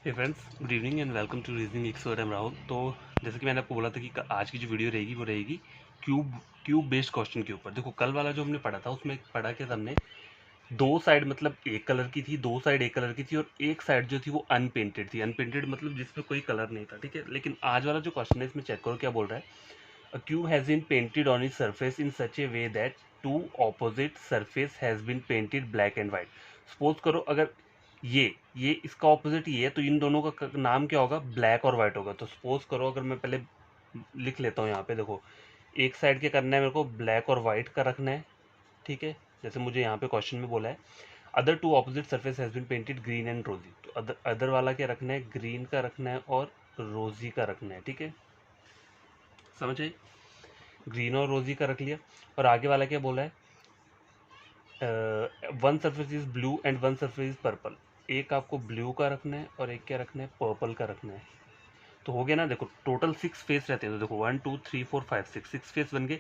Hey friends, good evening and welcome to reasoning expert. Am Rahul. तो जैसे कि मैंने आपको बोला था कि आज की जो वीडियो रहेगी वो रहेगी क्यूब बेस्ड क्वेश्चन के ऊपर। देखो, कल वाला जो हमने पढ़ा था उसमें पढ़ा क्या था हमने, दो साइड मतलब एक कलर की थी, दो साइड एक कलर की थी और एक साइड जो थी वो अनपेंटेड थी। अनपेंटेड मतलब जिसमें कोई कलर नहीं था, ठीक है। लेकिन आज वाला जो क्वेश्चन है इसमें चेक करो क्या बोल रहा है। A cube has been painted on its surface in such a way that two opposite surface has been painted black and white. Suppose करो अगर ये इसका ऑपोजिट ये है तो इन दोनों का नाम क्या होगा, ब्लैक और व्हाइट होगा। तो सपोज करो अगर मैं पहले लिख लेता हूँ यहाँ पे, देखो एक साइड के करना है मेरे को ब्लैक और व्हाइट का रखना है, ठीक है। जैसे मुझे यहाँ पे क्वेश्चन में बोला है other two opposite surface has been painted green and rosy, तो अदर वाला क्या रखना है, ग्रीन का रखना है और रोजी का रखना है, ठीक है। समझ आई? ग्रीन और रोजी का रख लिया। और आगे वाला क्या बोला है, one surface is blue and one surface is purple. एक आपको ब्लू का रखना है और एक क्या रखना है, पर्पल का रखना है। तो हो गया ना। देखो टोटल 6 फेस रहते हैं, तो देखो 1 2 3 4 5 6 फेस बन गए।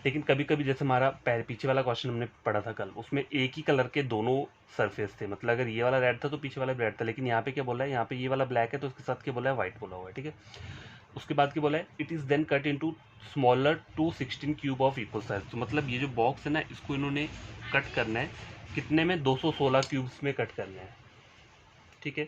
लेकिन कभी कभी जैसे हमारा पीछे वाला क्वेश्चन हमने पढ़ा था कल, उसमें एक ही कलर के दोनों सरफेस थे। मतलब अगर ये वाला रेड था तो पीछे वाला रेड था। लेकिन यहाँ पे क्या बोला है, यहाँ पे ये वाला ब्लैक है तो उसके साथ क्या बोला है, व्हाइट बोला हुआ है, ठीक है। उसके बाद क्या बोला है, it is then cut into smaller two 16 cube of equal size. तो मतलब ये जो बॉक्स है ना, इसको इन्होंने कट करना है कितने में, 216 क्यूब्स में कट करना है, ठीक है।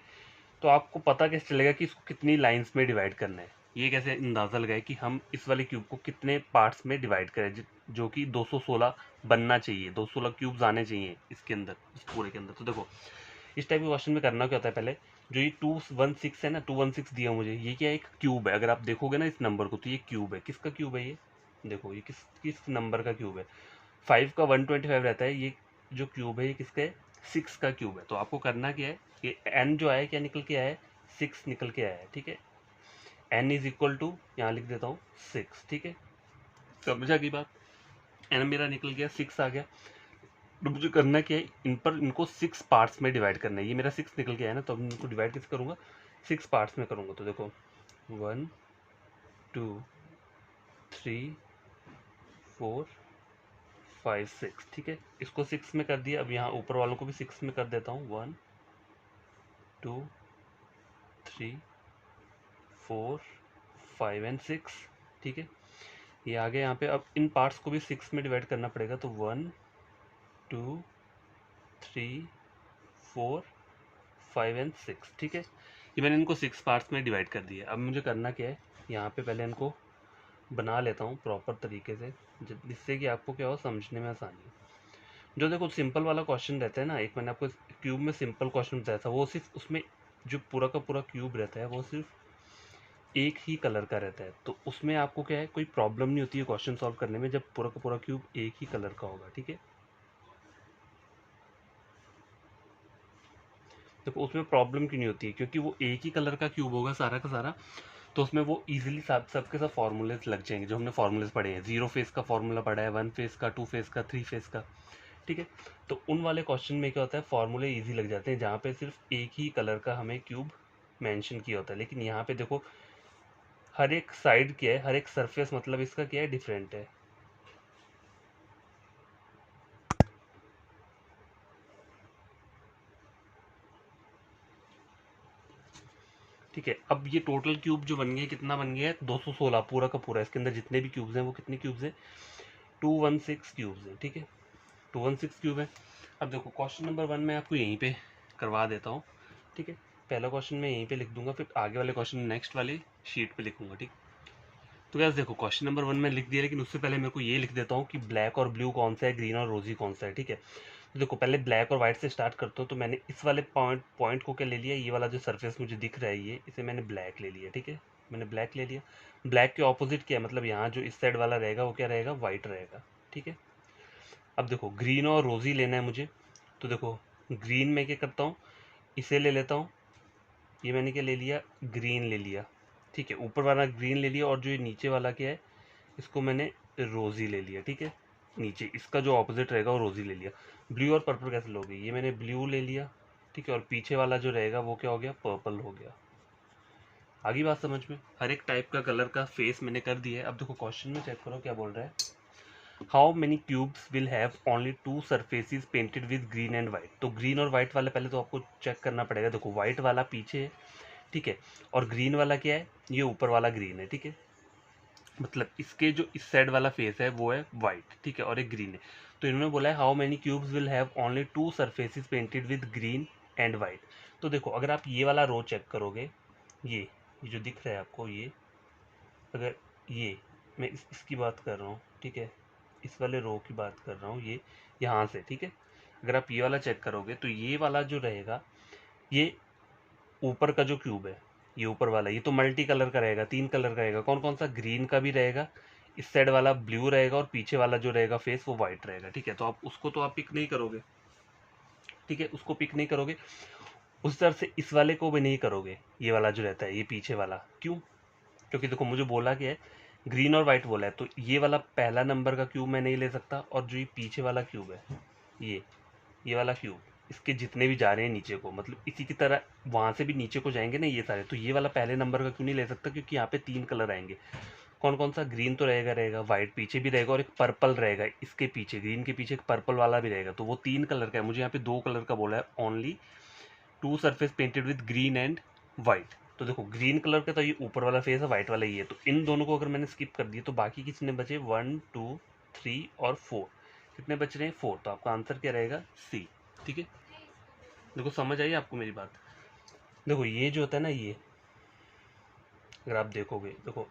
तो आपको पता कैसे चलेगा कि इसको कितनी लाइंस में डिवाइड करना है, ये कैसे अंदाज़ा लगाए कि हम इस वाले क्यूब को कितने पार्ट्स में डिवाइड करें, जो कि 216 बनना चाहिए, 216 क्यूब्स आने चाहिए इसके अंदर, इस पूरे के अंदर। तो देखो इस टाइप के क्वेश्चन में करना क्या होता है, पहले जो ये 216 है ना, 216 दिया मुझे, ये क्या है, एक क्यूब है। अगर आप देखोगे ना इस नंबर को तो ये क्यूब है। किसका क्यूब है ये, देखो ये किस किस नंबर का क्यूब है। 5 का 125 रहता है, ये जो क्यूब है ये किसका है, 6 का क्यूब है। तो आपको करना क्या है, ये एन जो आया क्या निकल के आया है, 6 निकल के आया है, ठीक है। एन इज इक्वल टू, यहाँ लिख देता हूँ 6, ठीक है। समझा की बात, एन मेरा निकल गया, 6 आ गया। तो मुझे करना क्या है, इनको 6 पार्ट्स में डिवाइड करना है। ये मेरा 6 निकल के आया ना, तो अब इनको डिवाइड कैसे करूँगा, 6 पार्ट्स में करूँगा। तो देखो 1 2 3 4 5 6, ठीक है। इसको 6 में कर दिया। अब यहाँ ऊपर वालों को भी 6 में कर देता हूँ, 1 2 3 4 5 एंड 6, ठीक है। ये आ गया यहाँ पे। अब इन पार्ट्स को भी 6 में डिवाइड करना पड़ेगा। तो 1 2 3 4 5 एंड 6, ठीक है। ये मैंने इनको 6 पार्ट्स में डिवाइड कर दिया। अब मुझे करना क्या है, यहाँ पे पहले इनको बना लेता हूँ प्रॉपर तरीके से, जिससे कि आपको क्या हो, समझने में आसानी हो। जो देखो सिंपल वाला क्वेश्चन रहता है ना, एक मैंने आपको क्यूब में सिंपल क्वेश्चन बताया था, वो सिर्फ उसमें जो पूरा का पूरा क्यूब रहता है वो सिर्फ एक ही कलर का रहता है। तो उसमें आपको क्या है, कोई प्रॉब्लम नहीं होती है क्वेश्चन सॉल्व करने में, जब पूरा का पूरा क्यूब एक ही कलर का होगा, ठीक है। देखो उसमें प्रॉब्लम क्यों नहीं होती है, क्योंकि वो एक ही कलर का क्यूब होगा सारा का सारा। तो उसमें वो इजीली सबके सब फॉर्मूलेस लग जाएंगे, जो हमने फॉर्मूलेस पढ़े हैं। 0 फेस का फॉर्मूला पढ़ा है, 1 फेस का, 2 फेस का, 3 फेस का, ठीक है। तो उन वाले क्वेश्चन में क्या होता है, फॉर्मूले इजी लग जाते हैं, जहाँ पे सिर्फ एक ही कलर का हमें क्यूब मेंशन किया होता है। लेकिन यहाँ पे देखो हर एक साइड क्या है, हर एक सरफेस मतलब इसका क्या है, डिफरेंट है, ठीक है। अब ये टोटल क्यूब जो बन गया, कितना बन गया है, 216 पूरा का पूरा। इसके अंदर जितने भी क्यूब्स हैं वो कितने क्यूब्स हैं, 216 क्यूब्स हैं, ठीक है। 216 क्यूब है। अब देखो क्वेश्चन नंबर 1 मैं आपको यहीं पे करवा देता हूँ, ठीक है। पहला क्वेश्चन मैं यहीं पे लिख दूंगा, फिर आगे वाले क्वेश्चन नेक्स्ट वाले शीट पे लिखूंगा, ठीक। तो गैस देखो क्वेश्चन नंबर 1 में लिख दिया, लेकिन उससे पहले मेरे को ये लिख देता हूँ कि ब्लैक और ब्लू कौन सा है, ग्रीन और रोजी कौन सा है, ठीक है। तो देखो पहले ब्लैक और व्हाइट से स्टार्ट करता हूँ। तो मैंने इस वाले पॉइंट को क्या ले लिया, ये वाला जो सरफेस मुझे दिख रहा है ये, इसे मैंने ब्लैक ले लिया, ठीक है। मैंने ब्लैक ले लिया। ब्लैक के ऑपोजिट क्या है, मतलब यहाँ जो इस साइड वाला रहेगा वो क्या रहेगा, व्हाइट रहेगा, ठीक है। अब देखो ग्रीन और रोजी लेना है मुझे। तो देखो ग्रीन में क्या करता हूँ, इसे ले लेता हूँ। ये मैंने क्या ले लिया, ग्रीन ले लिया, ठीक है। ऊपर वाला ग्रीन ले लिया और जो ये नीचे वाला क्या है, इसको मैंने रोजी ले लिया, ठीक है। नीचे इसका जो ऑपोजिट रहेगा वो रोजी ले लिया। ब्लू और पर्पल कैसे लोगे, ये मैंने ब्लू ले लिया, ठीक है। और पीछे वाला जो रहेगा वो क्या हो गया, पर्पल हो गया। आगे बात समझ में, हर एक टाइप का कलर का फेस मैंने कर दिया है। अब देखो क्वेश्चन में चेक करो क्या बोल रहा है, how many cubes will have only 2 surfaces painted with green and white. तो ग्रीन और वाइट वाला पहले तो आपको चेक करना पड़ेगा। देखो वाइट वाला पीछे है, ठीक है, और ग्रीन वाला क्या है, ये ऊपर वाला ग्रीन है, ठीक है, मतलब इसके जो इस साइड वाला फेस है वो है वाइट, ठीक है, और एक ग्रीन है। तो इन्होंने बोला है how many cubes will have only 2 surfaces painted with green and white. तो देखो अगर आप ये वाला रो चेक करोगे, ये जो दिख रहा है आपको, ये अगर ये मैं इसकी बात कर रहा हूँ, ठीक है, इस वाले रो की बात कर रहा हूँ, ये यहाँ से, ठीक है, अगर आप ये वाला चेक करोगे तो ये वाला जो रहेगा, ये ऊपर का जो क्यूब है, ये ऊपर वाला, ये तो मल्टी कलर का रहेगा, 3 कलर का रहेगा। कौन कौन सा, ग्रीन का भी रहेगा, इस साइड वाला ब्लू रहेगा, और पीछे वाला जो रहेगा फेस वो वाइट रहेगा, ठीक है। तो आप उसको तो आप पिक नहीं करोगे, ठीक है, उसको पिक नहीं करोगे। उस तरह से इस वाले को भी नहीं करोगे, ये वाला जो रहता है, ये पीछे वाला, क्यों? क्योंकि देखो मुझे बोला क्या है, ग्रीन और वाइट बोला है, तो ये वाला पहला नंबर का क्यूब मैं नहीं ले सकता, और जो ये पीछे वाला क्यूब है, ये वाला क्यूब, इसके जितने भी जा रहे हैं नीचे को, मतलब इसी की तरह वहाँ से भी नीचे को जाएंगे ना ये सारे, तो ये वाला पहले नंबर का क्यों नहीं ले सकता, क्योंकि यहाँ पे 3 कलर आएंगे। कौन कौन सा, ग्रीन तो रहेगा रहेगा, वाइट पीछे भी रहेगा, और एक पर्पल रहेगा इसके पीछे, ग्रीन के पीछे एक पर्पल वाला भी रहेगा। तो वो 3 कलर का है, मुझे यहाँ पे 2 कलर का बोला है, only 2 surface painted with green and white. तो देखो ग्रीन कलर का तो ये ऊपर वाला फेस है, वाइट वाला ये है, तो इन दोनों को अगर मैंने स्किप कर दिया तो बाकी कितने बचे, 1 2 3 और 4, कितने बच रहे हैं, 4। तो आपका आंसर क्या रहेगा, सी, ठीक है। देखो समझ आई आपको मेरी बात। देखो ये जो होता है ना, ये अगर आप देखोगे, देखो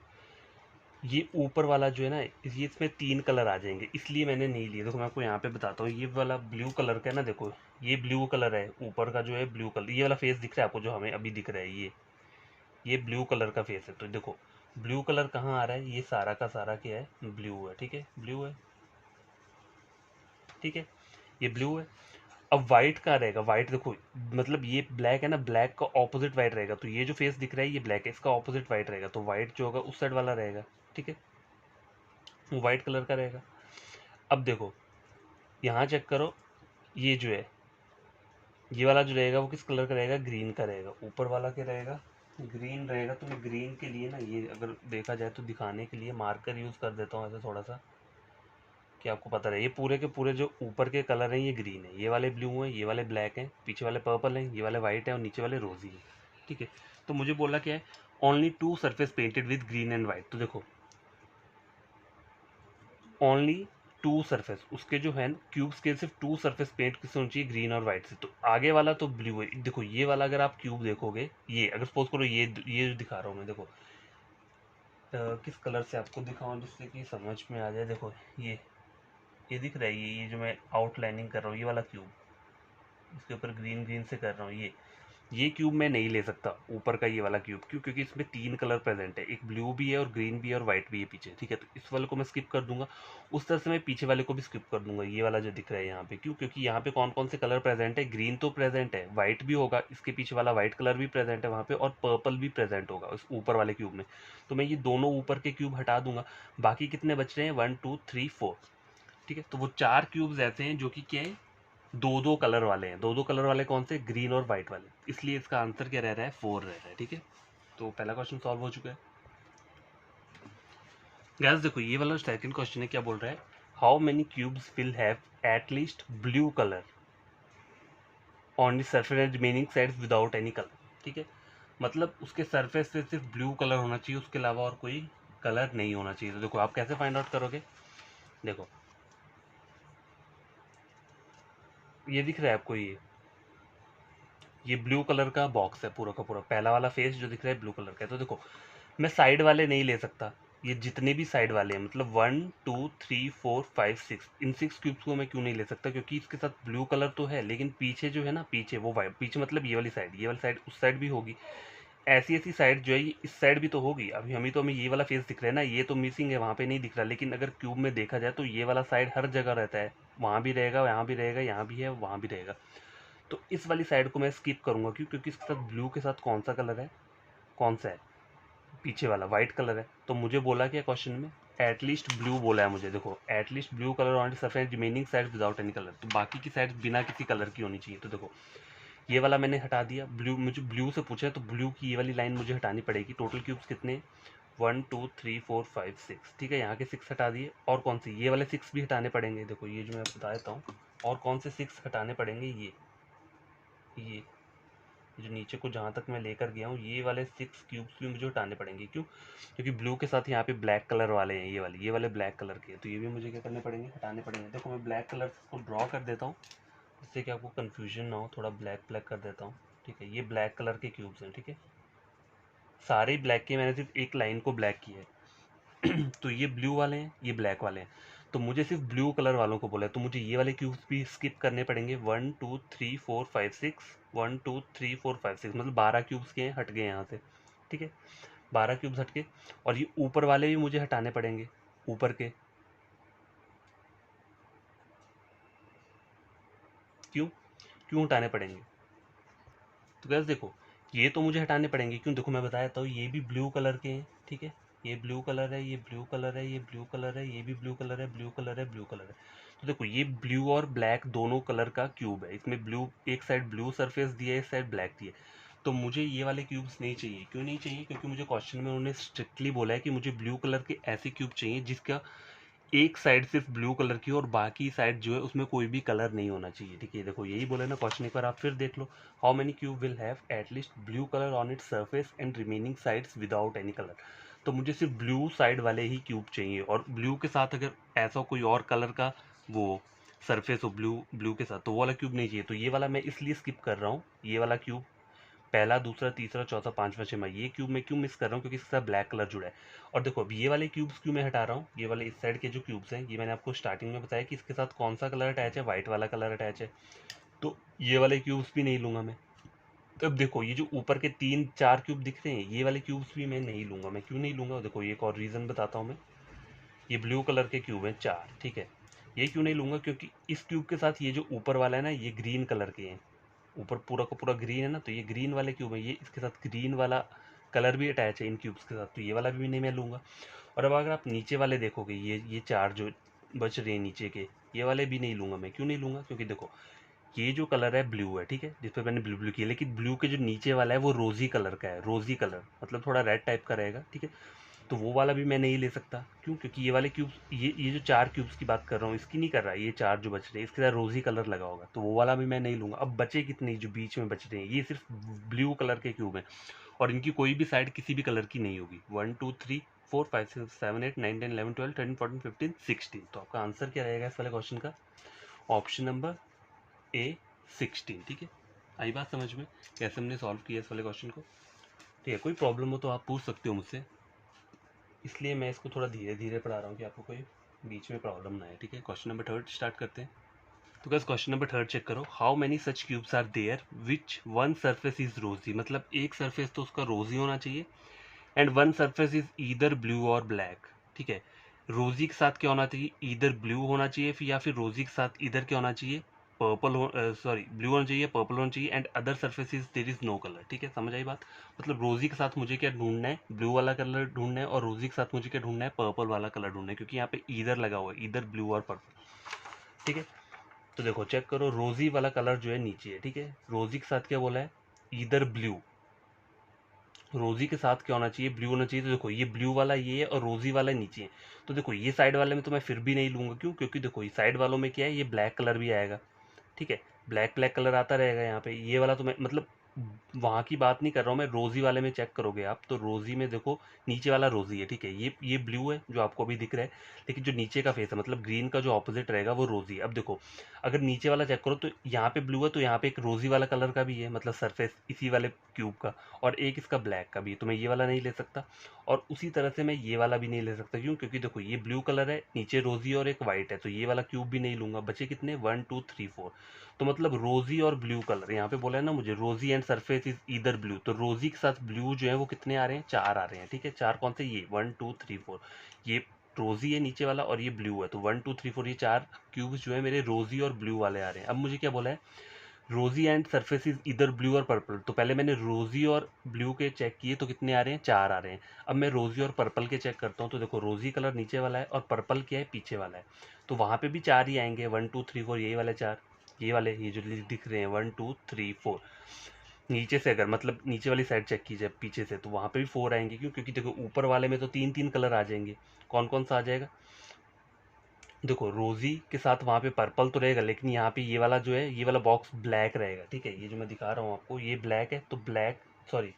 ये ऊपर वाला जो है ना, ये इसमें 3 कलर आ जाएंगे, इसलिए मैंने नहीं लिया। देखो मैं आपको यहाँ पे बताता हूँ, ये वाला ब्लू कलर का है ना, देखो ये ब्लू कलर है, ऊपर का जो है ब्लू कलर, ये वाला फेस दिख रहा है आपको जो हमें अभी दिख रहा है, ये ब्लू कलर का फेस है। तो देखो ब्लू कलर कहाँ आ रहा है, ये सारा का सारा क्या है, ब्लू है, ठीक है, ब्लू है, ठीक है, ये ब्लू है। अब वाइट कहाँ रहेगा, वाइट देखो, मतलब ये ब्लैक है ना, ब्लैक का ऑपोजिट वाइट रहेगा, तो ये जो फेस दिख रहा है ये ब्लैक है, इसका ऑपोजिट वाइट रहेगा, तो वाइट जो होगा उस साइड वाला रहेगा, ठीक है, वो वाइट कलर का रहेगा। अब देखो यहाँ चेक करो, ये जो है, ये वाला जो रहेगा वो किस कलर का रहेगा, ग्रीन का रहेगा, ऊपर वाला क्या रहेगा, ग्रीन रहेगा। तो मैं ग्रीन के लिए ना, ये अगर देखा जाए तो दिखाने के लिए मार्कर यूज़ कर देता हूँ ऐसे थोड़ा सा, कि आपको पता रहे, ये पूरे के पूरे जो ऊपर के कलर हैं ये ग्रीन है, ये वाले ब्लू हैं, ये वाले ब्लैक हैं, पीछे वाले पर्पल हैं, ये वाले वाइट हैं, और नीचे वाले रोजी हैं, ठीक है। तो मुझे बोला क्या है, only 2 surface painted with green and white. तो देखो ओनली 2 सरफेस, उसके जो है क्यूब्स के सिर्फ 2 सरफेस पेंट किससे होनी चाहिए, ग्रीन और वाइट से। तो आगे वाला तो ब्लू है। देखो ये वाला अगर आप क्यूब देखोगे, ये अगर सपोज करो, ये जो दिखा रहा हूँ मैं, देखो किस कलर से आपको दिखाऊं जिससे कि समझ में आ जाए। देखो ये दिख रहा है, ये जो मैं आउटलाइनिंग कर रहा हूँ, ये वाला क्यूब, इसके ऊपर ग्रीन ग्रीन से कर रहा हूँ, ये क्यूब मैं नहीं ले सकता, ऊपर का ये वाला क्यूब, क्यों? क्योंकि इसमें 3 कलर प्रेजेंट है, एक ब्लू भी है और ग्रीन भी है और वाइट भी है पीछे, ठीक है। तो इस वाले को मैं स्किप कर दूंगा। उस तरह से मैं पीछे वाले को भी स्किप कर दूंगा, ये वाला जो दिख रहा है यहाँ पे, क्यों? क्योंकि यहाँ पे कौन कौन से कलर प्रेजेंट है, ग्रीन तो प्रेजेंट है, वाइट भी होगा, इसके पीछे वाला वाइट कलर भी प्रेजेंट है वहाँ पे, और पर्पल भी प्रेजेंट होगा उस ऊपर वाले क्यूब में। तो मैं ये दोनों ऊपर के क्यूब हटा दूंगा। बाकी कितने बच रहे हैं, 1 2 3 4, ठीक है। तो वो 4 क्यूब्स ऐसे हैं जो कि क्या है, दो दो कलर वाले हैं। दो दो कलर वाले कौन से, ग्रीन और वाइट वाले, इसलिए इसका आंसर क्या रह रहा है, 4 रह रहा है, ठीक है। तो पहला क्वेश्चन सॉल्व हो चुका है। गैस देखो ये वाला सेकंड क्वेश्चन है, क्या बोल रहा है, how many cubes will have at least blue colour on the surface and remaining sides without any colour, ठीक है। मतलब उसके सरफेस से सिर्फ ब्लू कलर होना चाहिए, उसके अलावा और कोई कलर नहीं होना चाहिए। तो देखो आप कैसे फाइंड आउट करोगे, देखो ये दिख रहा है आपको, ये ब्लू कलर का बॉक्स है पूरा का पूरा, पहला वाला फेस जो दिख रहा है ब्लू कलर का है। तो देखो मैं साइड वाले नहीं ले सकता, ये जितने भी साइड वाले हैं, मतलब 1 2 3 4 5 6, इन 6 क्यूब्स को मैं क्यों नहीं ले सकता, क्योंकि इसके साथ ब्लू कलर तो है, लेकिन पीछे जो है ना, पीछे वो वाइट, पीछे मतलब ये वाली साइड उस साइड भी होगी, ऐसी ऐसी साइड जो है ये इस साइड भी तो होगी। अभी हमें ये वाला फेस दिख रहा है ना, ये तो मिसिंग है, वहाँ पे नहीं दिख रहा, लेकिन अगर क्यूब में देखा जाए तो ये वाला साइड हर जगह रहता है, वहाँ भी रहेगा, यहाँ भी रहेगा, यहाँ भी है, वहाँ भी रहेगा। तो इस वाली साइड को मैं स्किप करूंगा, क्यों? क्योंकि इसके साथ ब्लू के साथ कौन सा कलर है, कौन सा है, पीछे वाला वाइट कलर है। तो मुझे बोला क्या क्वेश्चन में, एटलीस्ट ब्लू बोला है मुझे। देखो at least blue colour on surface remaining side without any colour, तो बाकी की साइड बिना किसी कलर की होनी चाहिए। तो देखो ये वाला मैंने हटा दिया, ब्लू मुझे ब्लू से पूछा है, तो ब्लू की ये वाली लाइन मुझे हटानी पड़ेगी। टोटल क्यूब्स कितने, 1 2 3 4 5 6, ठीक है। यहाँ के 6 हटा दिए, और कौन से, ये वाले 6 भी हटाने पड़ेंगे। देखो ये जो मैं बता देता हूँ, और कौन से 6 हटाने पड़ेंगे, ये जो नीचे को जहाँ तक मैं लेकर गया हूँ, ये वाले 6 क्यूब्स भी मुझे हटाने पड़ेंगे। क्यों? क्योंकि ब्लू के साथ यहाँ पे ब्लैक कलर वाले हैं, ये वाले ब्लैक कलर के, तो ये भी मुझे क्या करने पड़ेंगे, हटाने पड़ेंगे। देखो मैं ब्लैक कलर को ड्रॉ कर देता हूँ, जिससे कि आपको कन्फ्यूजन ना हो, थोड़ा ब्लैक ब्लैक कर देता हूँ, ठीक है। ये ब्लैक कलर के क्यूब्स हैं, ठीक है, सारे ब्लैक के, मैंने सिर्फ एक लाइन को ब्लैक किया है। तो ये ब्लू वाले हैं, ये ब्लैक वाले हैं, तो मुझे सिर्फ ब्लू कलर वालों को बोला है, तो मुझे ये वाले क्यूब्स भी स्किप करने पड़ेंगे। 1 2 3 4 5 6, 1 2 3 4 5 6, मतलब 12 क्यूब्स के हैं, हट गए यहाँ से, ठीक है। 12 क्यूब्स हट के, और ये ऊपर वाले भी मुझे हटाने पड़ेंगे, ऊपर के। क्यों क्यों हटाने पड़ेंगे? तो गैस देखो, ये तो मुझे हटाने पड़ेंगे, क्यों? देखो मैं बताया था, ये भी ब्लू कलर के हैं, ठीक है। ये ब्लू कलर है, ये ब्लू कलर है, ये ब्लू कलर है, ये भी ब्लू कलर है, ब्लू कलर है, ब्लू कलर है। तो देखो ये ब्लू और ब्लैक दोनों कलर का क्यूब है, इसमें ब्लू, एक साइड ब्लू सरफेस दिया है, एक साइड ब्लैक दिया है। तो मुझे ये वाले क्यूब्स नहीं चाहिए। क्यों नहीं चाहिए? क्योंकि मुझे क्वेश्चन में उन्होंने स्ट्रिक्टली बोला है कि मुझे ब्लू कलर के ऐसे क्यूब चाहिए जिसका एक साइड सिर्फ ब्लू कलर की हो और बाकी साइड जो है उसमें कोई भी कलर नहीं होना चाहिए, ठीक है। देखो यही बोले ना क्वेश्चन, एक बार आप फिर देख लो। How many cube will have at least blue colour on its surface and remaining sides without any colour. तो मुझे सिर्फ ब्लू साइड वाले ही क्यूब चाहिए, और ब्लू के साथ अगर ऐसा कोई और कलर का वो सरफेस हो ब्लू ब्लू के साथ, तो वो वाला क्यूब नहीं चाहिए। तो ये वाला मैं इसलिए स्किप कर रहा हूँ, ये वाला क्यूब, पहला, दूसरा, तीसरा, चौथा, पांचवा, छठवां, ये क्यूब मैं क्यों मिस कर रहा हूँ? क्योंकि इसके साथ ब्लैक कलर जुड़ा है। और देखो अब ये वाले क्यूब्स क्यों मैं हटा रहा हूँ, ये वाले इस साइड के जो क्यूब्स हैं, ये मैंने आपको स्टार्टिंग में बताया कि इसके साथ कौन सा कलर अटैच है, व्हाइट वाला कलर अटैच है, तो ये वाले क्यूब्स भी नहीं लूंगा मैं। तो अब देखो ये जो ऊपर के 3 4 क्यूब दिख रहे हैं, ये वाले क्यूब्स भी मैं नहीं लूंगा। मैं क्यों नहीं लूंगा? देखो ये एक और रीज़न बताता हूँ मैं। ये ब्लू कलर के क्यूब हैं 4, ठीक है। ये क्यों नहीं लूंगा? क्योंकि इस क्यूब के साथ ये जो ऊपर वाला है ना, ये ग्रीन कलर के हैं, ऊपर पूरा का पूरा ग्रीन है ना, तो ये ग्रीन वाले क्यूब है, ये इसके साथ ग्रीन वाला कलर भी अटैच है इन क्यूब्स के साथ, तो ये वाला भी नहीं मैं लूँगा। और अब अगर आप नीचे वाले देखोगे, ये 4 जो बच रहे हैं नीचे के, ये वाले भी नहीं लूँगा मैं। क्यों नहीं लूँगा? क्योंकि देखो ये जो कलर है ब्लू है, ठीक है, जिस पर मैंने ब्लू ब्लू किया, लेकिन ब्लू के जो नीचे वाला है वो रोजी कलर का है, रोजी कलर मतलब थोड़ा रेड टाइप का रहेगा, ठीक है। तो वो वाला भी मैं नहीं ले सकता। क्यों? क्योंकि ये वाले क्यूब्स, ये जो 4 क्यूब्स की बात कर रहा हूँ, इसकी नहीं कर रहा, ये 4 जो बच रहे हैं इसके साथ रोजी कलर लगा होगा, तो वो वाला भी मैं नहीं लूँगा। अब बचे कितने जो बीच में बच रहे हैं, ये सिर्फ ब्लू कलर के क्यूब हैं, और इनकी कोई भी साइड किसी भी कलर की नहीं होगी। 1 2 3 4 5 6 7 8 9 10 11 12 13 14 15 16। तो आपका आंसर क्या रहेगा इस वाले क्वेश्चन का? ऑप्शन नंबर ए 16, ठीक है। आई बात समझ में कैसे हमने सॉल्व किया इस वाले क्वेश्चन को? ठीक है, कोई प्रॉब्लम हो तो आप पूछ सकते हो मुझसे, इसलिए मैं इसको थोड़ा धीरे धीरे पढ़ा रहा हूँ कि आपको कोई बीच में प्रॉब्लम ना आए, ठीक है। क्वेश्चन नंबर 3 स्टार्ट करते हैं। तो गाइस क्वेश्चन नंबर 3 चेक करो। How many such cubes are there which one surface is rosy, मतलब एक सरफेस तो उसका रोजी होना चाहिए, and one surface is either blue और ब्लैक, ठीक है। रोजी के साथ क्या होना चाहिए? ईदर ब्लू होना चाहिए, फिर या फिर रोजी के साथ इधर क्या होना चाहिए? पर्पल हो, सॉरी ब्लू होना चाहिए, पर्पल होना चाहिए, and other surfaces there is no colour, ठीक है। समझ आई बात? मतलब रोजी के साथ मुझे क्या ढूंढना है? ब्लू वाला कलर ढूंढना है, और रोजी के साथ मुझे क्या ढूंढना है? पर्पल वाला कलर ढूंढना है, क्योंकि यहाँ पे ईदर लगा हुआ है, ईदर ब्लू और पर्पल, ठीक है। तो देखो चेक करो, रोजी वाला कलर जो है नीचे है, ठीक है। रोजी के साथ क्या बोला है? Either blue. रोजी के साथ क्या होना चाहिए? ब्लू होना चाहिए। तो देखो ये ब्लू वाला ये है और रोजी वाला नीचे है, तो देखो ये साइड वाले में तो मैं फिर भी नहीं लूंगा। क्यों? क्योंकि देखो ये साइड वालों में क्या है, ये ब्लैक कलर भी आएगा, ठीक है। ब्लैक ब्लैक कलर आता रहेगा यहाँ पे, ये वाला तो मैं मतलब वहाँ की बात नहीं कर रहा हूँ मैं, रोजी वाले में चेक करोगे आप तो रोजी में देखो नीचे वाला रोजी है, ठीक है। ये ब्लू है जो आपको अभी दिख रहा है, लेकिन जो नीचे का फेस है मतलब ग्रीन का जो ऑपोजिट रहेगा वो रोजी है। अब देखो अगर नीचे वाला चेक करो तो यहाँ पे ब्लू है, तो यहाँ पे एक रोजी वाला कलर का भी है, मतलब सरफेस इसी वाले क्यूब का, और एक इसका ब्लैक का भी है, तो मैं ये वाला नहीं ले सकता। और उसी तरह से मैं ये वाला भी नहीं ले सकता। क्यों? क्योंकि देखो ये ब्लू कलर है, नीचे रोजी और एक वाइट है, तो ये वाला क्यूब भी नहीं लूंगा। बचे कितने? 1 2 3 4। तो मतलब रोजी और ब्लू कलर, यहाँ पे बोला है ना मुझे रोजी and surface is either blue, तो रोजी के साथ ब्लू जो है वो कितने आ रहे हैं? 4 आ रहे हैं, ठीक है। 4 कौन से? ये 1 2 3 4, ये रोजी है नीचे वाला और ये ब्लू है, तो 1 2 3 4 ये 4 क्यूब्स जो है मेरे रोजी और ब्लू वाले आ रहे हैं। अब मुझे क्या बोला है? रोजी and surface is either blue और पर्पल, तो पहले मैंने रोजी और ब्लू के चेक किए, तो कितने आ रहे हैं? 4 आ रहे हैं। अब मैं रोजी और पर्पल के चेक करता हूँ, तो देखो रोजी कलर नीचे वाला है और पर्पल क्या है? पीछे वाला है, तो वहाँ पे भी 4 ही आएंगे, 1 2 3 4, यही वाले 4, ये वाले ये जो दिख रहे हैं 1 2 3 4। नीचे से अगर मतलब नीचे वाली साइड चेक की जाए पीछे से, तो वहाँ पे भी 4 आएंगे। क्यों? क्योंकि देखो ऊपर वाले में तो 3 3 कलर आ जाएंगे। कौन कौन सा आ जाएगा? देखो रोजी के साथ वहाँ पे पर्पल तो रहेगा, लेकिन यहाँ पे ये वाला जो है, ये वाला बॉक्स ब्लैक रहेगा। ठीक है, ये जो मैं दिखा रहा हूँ आपको, ये ब्लैक है, तो ब्लैक, सॉरी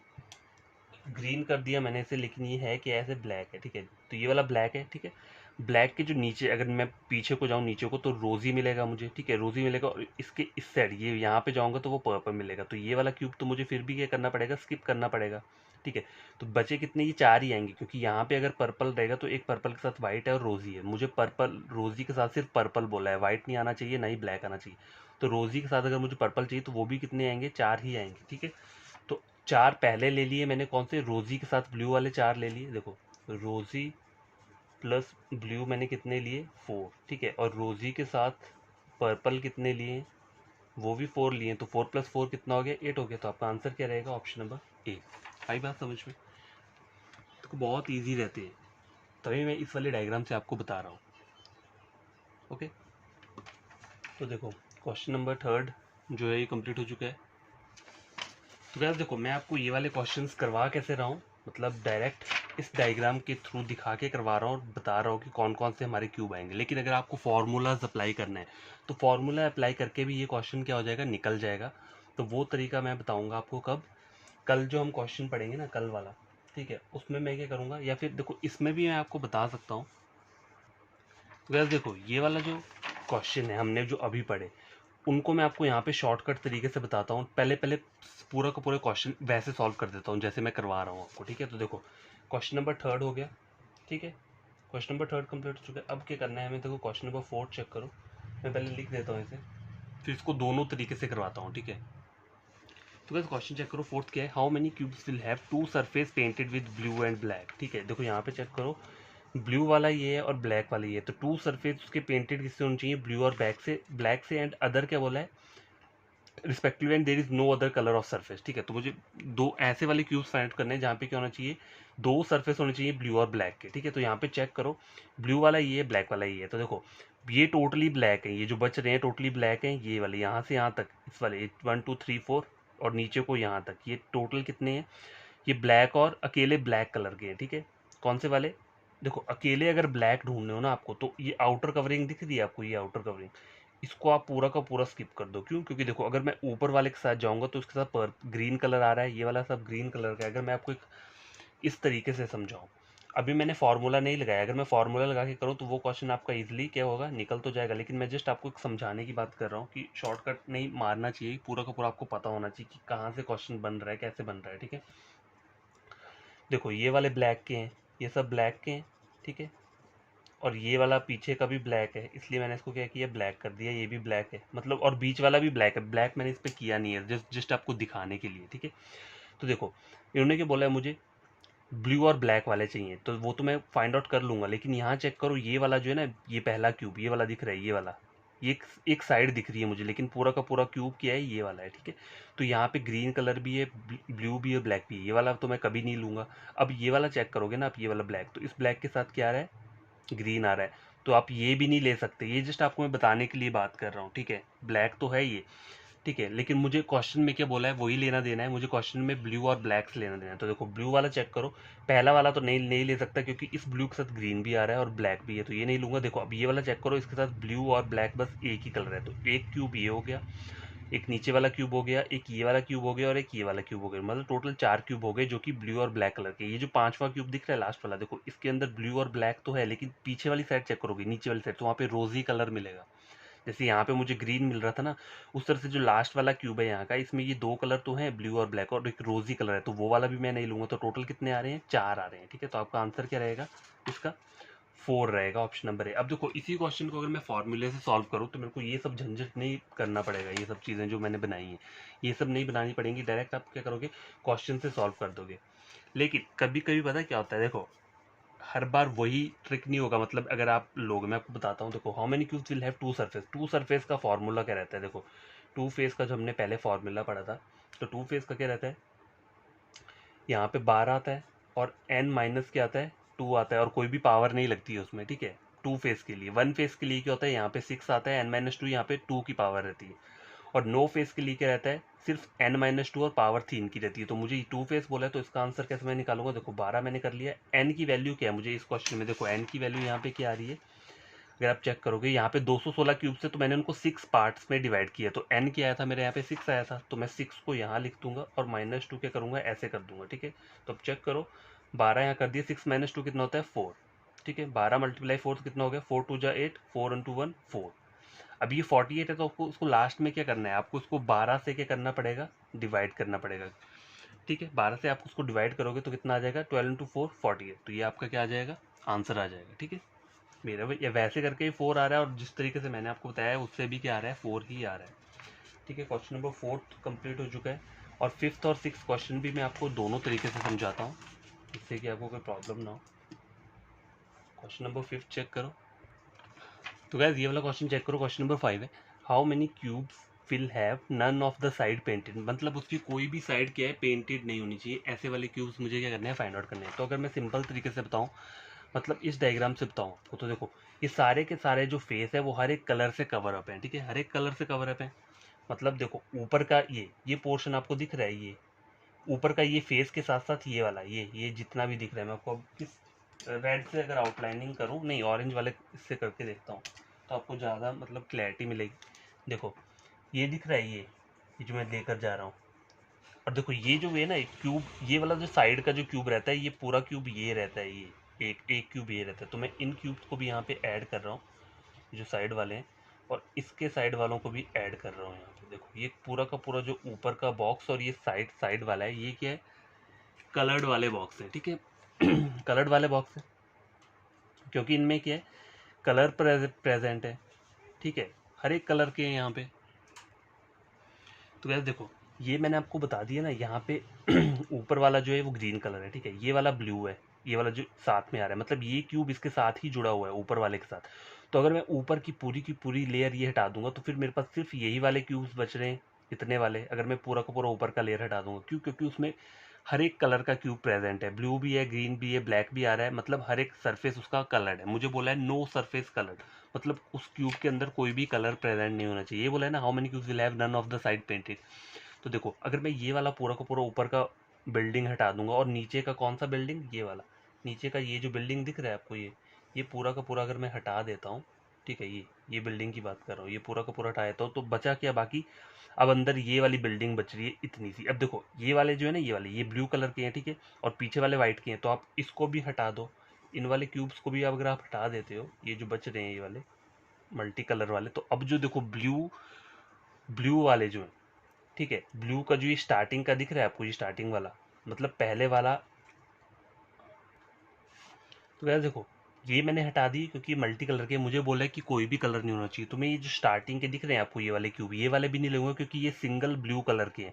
ग्रीन कर दिया मैंने इसे, लेकिन ये है कि ऐसे ब्लैक है। ठीक है, तो ये वाला ब्लैक है। ठीक है, ब्लैक के जो नीचे अगर मैं पीछे को जाऊँ नीचे को, तो रोजी मिलेगा मुझे। ठीक है, रोजी मिलेगा, और इसके इस साइड ये यहाँ पे जाऊँगा तो वो पर्पल मिलेगा। तो ये वाला क्यूब तो मुझे फिर भी क्या करना पड़ेगा, स्किप करना पड़ेगा। ठीक है, तो बचे कितने? ये 4 ही आएंगे, क्योंकि यहाँ पे अगर पर्पल रहेगा तो एक पर्पल के साथ वाइट है और रोजी है। मुझे पर्पल रोजी के साथ सिर्फ पर्पल बोला है, वाइट नहीं आना चाहिए, ना ही ब्लैक आना चाहिए। तो रोजी के साथ अगर मुझे पर्पल चाहिए तो वो भी कितने आएंगे? 4 ही आएंगे। ठीक है, तो 4 पहले ले लिए मैंने, कौन से? रोजी के साथ ब्लू वाले 4 ले लिए। देखो रोजी प्लस ब्लू मैंने कितने लिए? 4। ठीक है, और रोजी के साथ पर्पल कितने लिए? वो भी 4 लिए। तो 4 + 4 कितना हो गया? 8 हो गया। तो आपका आंसर क्या रहेगा? Option number A. आई बात समझ में? तो बहुत ईजी रहती है, तभी मैं इस वाले डायग्राम से आपको बता रहा हूँ। ओके, तो देखो क्वेश्चन नंबर 3 जो है ये कंप्लीट हो चुका है। तो गाइस देखो, मैं आपको ये वाले क्वेश्चंस करवा कैसे रहा हूँ, मतलब डायरेक्ट इस डायग्राम के थ्रू दिखा के करवा रहा हूँ और बता रहा हूँ कि कौन कौन से हमारे क्यूब आएंगे। लेकिन अगर आपको फार्मूलाज अप्लाई करना है, तो फार्मूला अप्लाई करके भी ये क्वेश्चन क्या हो जाएगा? निकल जाएगा। तो वो तरीका मैं बताऊँगा आपको कब? कल जो हम क्वेश्चन पढ़ेंगे ना, कल वाला, ठीक है, उसमें मैं क्या करूँगा, या फिर देखो इसमें भी मैं आपको बता सकता हूँ। तो गाइस देखो, ये वाला जो क्वेश्चन है हमने जो अभी पढ़े, उनको मैं आपको यहाँ पे शॉर्टकट तरीके से बताता हूँ। पहले पहले पूरा का पूरा क्वेश्चन वैसे सॉल्व कर देता हूँ जैसे मैं करवा रहा हूँ आपको। ठीक है, तो देखो क्वेश्चन नंबर 3 हो गया। ठीक है, क्वेश्चन नंबर 3 कंप्लीट हो चुका है। अब क्या करना है हमें? देखो क्वेश्चन नंबर 4 चेक करो। मैं पहले लिख देता हूँ इसे, फिर इसको दोनों तरीके से करवाता हूँ। ठीक है, तो बस क्वेश्चन चेक करो। 4 क्या है? How many cubes will have 2 surface painted with blue and black. ठीक है, देखो यहाँ पे चेक करो, ब्लू वाला ये है और ब्लैक वाला ये है। तो 2 सरफेस उसके पेंटेड किससे होनी चाहिए? ब्लू और ब्लैक से एंड अदर क्या बोला है? Respective and there is no other colour of surface. ठीक है, तो मुझे दो ऐसे वाले क्यूब्स फाइंड करने हैं जहाँ पे क्या होना चाहिए? 2 सरफेस होने चाहिए ब्लू और ब्लैक के। ठीक है, तो यहाँ पे चेक करो, ब्लू वाला ये है, ब्लैक वाला ये है। तो देखो ये टोटली ब्लैक है, ये जो बच रहे हैं टोटली ब्लैक हैं। ये वाले यहाँ से यहाँ तक, इस वाले 1 2 3 4 और नीचे को यहाँ तक, ये टोटल कितने हैं? ये ब्लैक और अकेले ब्लैक कलर के हैं। ठीक है, कौन से वाले? देखो अकेले अगर ब्लैक ढूंढने हो ना आपको, तो ये आउटर कवरिंग दिख रही है आपको, ये आउटर कवरिंग, इसको आप पूरा का पूरा स्किप कर दो। क्यों? क्योंकि देखो अगर मैं ऊपर वाले के साथ जाऊंगा तो उसके साथ पर ग्रीन कलर आ रहा है, ये वाला सब ग्रीन कलर का है। अगर मैं आपको एक इस तरीके से समझाऊं, अभी मैंने फार्मूला नहीं लगाया, अगर मैं फार्मूला लगा के करूँ तो वो क्वेश्चन आपका इजीली क्या होगा? निकल तो जाएगा। लेकिन मैं जस्ट आपको एक समझाने की बात कर रहा हूँ कि शॉर्टकट नहीं मारना चाहिए, पूरा का पूरा आपको पता होना चाहिए कि कहाँ से क्वेश्चन बन रहा है, कैसे बन रहा है। ठीक है, देखो ये वाले ब्लैक के हैं, ये सब ब्लैक के हैं। ठीक है, और ये वाला पीछे का भी ब्लैक है, इसलिए मैंने इसको क्या किया? ब्लैक कर दिया। ये भी ब्लैक है मतलब, और बीच वाला भी ब्लैक है। ब्लैक मैंने इस पर किया नहीं है, जस्ट आपको दिखाने के लिए। ठीक है, तो देखो इन्होंने क्या बोला है? मुझे ब्लू और ब्लैक वाले चाहिए, तो वो तो मैं फाइंड आउट कर लूंगा। लेकिन यहाँ चेक करो, ये वाला जो है ना, ये पहला क्यूब ये वाला दिख रहा है, ये वाला, ये एक साइड दिख रही है मुझे, लेकिन पूरा का पूरा क्यूब क्या है? ये वाला है। ठीक है, तो यहाँ पे ग्रीन कलर भी है, ब्लू भी है, ब्लैक भी है। ये वाला तो मैं कभी नहीं लूंगा। अब ये वाला चेक करोगे ना आप, ये वाला ब्लैक, तो इस ब्लैक के साथ क्या आ रहा है? ग्रीन आ रहा है। तो आप ये भी नहीं ले सकते, ये जस्ट आपको मैं बताने के लिए बात कर रहा हूँ। ठीक है, ब्लैक तो है ये, ठीक है, लेकिन मुझे क्वेश्चन में क्या बोला है वही लेना देना है। मुझे क्वेश्चन में ब्लू और ब्लैक से लेना देना है। तो देखो ब्लू वाला चेक करो, पहला वाला तो नहीं नहीं ले सकता, क्योंकि इस ब्लू के साथ ग्रीन भी आ रहा है और ब्लैक भी है, तो ये नहीं लूंगा। देखो अब ये वाला चेक करो, इसके साथ ब्लू और ब्लैक बस एक ही कलर है, तो एक क्यूब ये हो गया, एक नीचे वाला क्यूब हो गया, एक ये वाला क्यूब हो गया, और एक ये वाला क्यूब हो गया। मतलब टोटल 4 क्यूब हो गए, जो कि ब्लू और ब्लैक कलर के। ये जो 5वां क्यूब दिख रहा है लास्ट वाला, देखो इसके अंदर ब्लू और ब्लैक तो है, लेकिन पीछे वाली साइड चेक करोगे, नीचे वाली साइड, तो वहाँ पे रोजी कलर मिलेगा। जैसे यहाँ पे मुझे ग्रीन मिल रहा था ना, उस तरह से जो लास्ट वाला क्यूब है यहाँ का, इसमें ये 2 कलर तो हैं, ब्लू और ब्लैक, और एक रोजी कलर है, तो वो वाला भी मैं नहीं लूंगा। तो टोटल कितने आ रहे हैं? 4 आ रहे हैं। ठीक है, तो आपका आंसर क्या रहेगा इसका? 4 रहेगा, ऑप्शन नंबर ए। अब देखो इसी क्वेश्चन को अगर मैं फॉर्मूले से सॉल्व करूँ तो मेरे को ये सब झंझट नहीं करना पड़ेगा। ये सब चीज़ें जो मैंने बनाई हैं, ये सब नहीं बनानी पड़ेंगी, डायरेक्ट आप क्या करोगे? क्वेश्चन से सॉल्व कर दोगे। लेकिन कभी कभी पता है क्या होता है? देखो हर बार वही ट्रिक नहीं होगा। मतलब अगर आप लोग, मैं आपको बताता हूँ, देखो how many cubes will have 2 surface. 2 surface का फॉर्मूला क्या रहता है? देखो 2 फेस का जो हमने पहले फॉर्मूला पढ़ा था, तो 2 फेस का क्या रहता है? यहाँ पे 12 आता है, और n माइनस क्या आता है? 2 आता है, और कोई भी पावर नहीं लगती है उसमें। ठीक है, 2 फेस के लिए। 1 फेस के लिए क्या होता है? यहाँ पे 6 आता है, n-2, यहाँ पे 2 की पावर रहती है। और नो फेस के लिए क्या रहता है, सिर्फ n-2 और पावर 3 की रहती है। तो मुझे 2 फेस बोला है, तो इसका आंसर कैसे मैं निकालूंगा, देखो 12 मैंने कर लिया। n की वैल्यू क्या है मुझे इस क्वेश्चन में, देखो n की वैल्यू यहाँ पे क्या आ रही है, अगर आप चेक करोगे यहाँ पे 216 क्यूब्स है, तो मैंने उनको 6 पार्ट्स में डिवाइड किया, तो n क्या आया था मेरे यहाँ पे 6 आया था, तो मैं 6 को यहाँ लिख दूंगा और -2 क्या करूँगा, ऐसे कर दूंगा, ठीक है। तो अब चेक करो, 12 यहाँ कर दिया, 6 - 2 कितना होता है 4, ठीक है। 12 × 4 कितना हो गया, 4 × 2 = 8, 4 × 1 4। अब ये 48 है, तो आपको उसको लास्ट में क्या करना है, आपको उसको 12 से क्या करना पड़ेगा, डिवाइड करना पड़ेगा, ठीक है। 12 से आप उसको डिवाइड करोगे तो कितना आ जाएगा, 12 × 4 48, तो ये आपका क्या आ जाएगा, आंसर आ जाएगा, ठीक है। मेरा भी ये वैसे करके ही 4 आ रहा है, और जिस तरीके से मैंने आपको बताया है उससे भी क्या आ रहा है, 4 ही आ रहा है, ठीक है। क्वेश्चन नंबर 4 कंप्लीट हो चुका है, और 5th और 6th क्वेश्चन भी मैं आपको दोनों तरीके से समझाता हूँ, जिससे कि आपको कोई प्रॉब्लम ना हो। क्वेश्चन नंबर 5 चेक करो, तो गाइस ये वाला क्वेश्चन चेक करो। क्वेश्चन नंबर 5 है, how many cubes will have none of the side painted, मतलब उसकी कोई भी साइड क्या है, पेंटेड नहीं होनी चाहिए, ऐसे वाले क्यूब्स मुझे क्या करने हैं, फाइंड आउट करने हैं। तो अगर मैं सिंपल तरीके से बताऊँ, मतलब इस डायग्राम से बताऊँ आपको, तो देखो ये सारे के सारे जो फेस है वो हर एक कलर से कवर अप है, ठीक है, हर एक कलर से कवर अप है। मतलब देखो ऊपर का ये पोर्शन आपको दिख रहा है, ये ऊपर का ये फेस के साथ साथ ये वाला ये जितना भी दिख रहा है, मैं आपको अब किस रेड से अगर आउटलाइनिंग करूँ, नहीं ऑरेंज वाले इससे करके देखता हूँ, तो आपको ज़्यादा मतलब क्लैरिटी मिलेगी। देखो ये दिख रहा है, ये जो मैं लेकर जा रहा हूँ, और देखो ये जो है ना क्यूब, ये वाला जो साइड का जो क्यूब रहता है, ये पूरा क्यूब ये रहता है, ये एक एक क्यूब ये रहता है। तो मैं इन क्यूब्स को भी यहाँ पे ऐड कर रहा हूँ, जो साइड वाले हैं, और इसके साइड वालों को भी ऐड कर रहा हूँ यहाँ पे। देखो ये पूरा का पूरा जो ऊपर का बॉक्स और ये साइड साइड वाला है, ये क्या है, कलर्ड वाले बॉक्स है, ठीक है। कलर्ड वाले बॉक्स है क्योंकि इनमें क्या है, कलर प्रेजेंट है, ठीक है, हर एक कलर के हैं यहाँ पे। तो गैस देखो ये मैंने आपको बता दिया ना, यहाँ पे ऊपर वाला जो है वो ग्रीन कलर है, ठीक है, ये वाला ब्लू है, ये वाला जो साथ में आ रहा है, मतलब ये क्यूब इसके साथ ही जुड़ा हुआ है ऊपर वाले के साथ। तो अगर मैं ऊपर की पूरी लेयर ये हटा दूंगा, तो फिर मेरे पास सिर्फ यही वाले क्यूब्स बच रहे हैं, इतने वाले। अगर मैं पूरा का पूरा ऊपर का लेयर हटा दूंगा, क्यों, क्योंकि उसमें हर एक कलर का क्यूब प्रेजेंट है, ब्लू भी है, ग्रीन भी है, ब्लैक भी आ रहा है, मतलब हर एक सरफेस उसका कलर्ड है। मुझे बोला है नो सरफेस कलर्ड, मतलब उस क्यूब के अंदर कोई भी कलर प्रेजेंट नहीं होना चाहिए। ये बोला है ना, how many cubes will have none of the side painted. तो देखो अगर मैं ये वाला पूरा का पूरा ऊपर का बिल्डिंग हटा दूंगा, और नीचे का कौन सा बिल्डिंग, ये वाला नीचे का ये जो बिल्डिंग दिख रहा है आपको, ये पूरा का पूरा अगर मैं हटा देता हूँ, ठीक है, ये बिल्डिंग की बात कर रहा हूँ, ये पूरा का पूरा हटा देता हूँ, तो बचा क्या बाकी, अब अंदर ये वाली बिल्डिंग बच रही है इतनी सी। अब देखो ये वाले जो है ना, ये वाले ये ब्लू कलर के हैं, ठीक है, और पीछे वाले वाइट के हैं, तो आप इसको भी हटा दो, इन वाले क्यूब्स को भी अगर आप हटा देते हो, ये जो बच रहे हैं ये वाले मल्टी कलर वाले, तो अब जो देखो ब्लू ब्लू वाले जो हैं, ठीक है, ब्लू का जो ये स्टार्टिंग का दिख रहा है आपको, ये स्टार्टिंग वाला मतलब पहले वाला, तो यार देखो ये मैंने हटा दी क्योंकि मल्टी कलर के, मुझे बोला है कि कोई भी कलर नहीं होना चाहिए। तो मैं ये जो स्टार्टिंग के दिख रहे हैं आपको ये वाले क्यूब, ये वाले भी नहीं लूंगा क्योंकि ये सिंगल ब्लू कलर के हैं।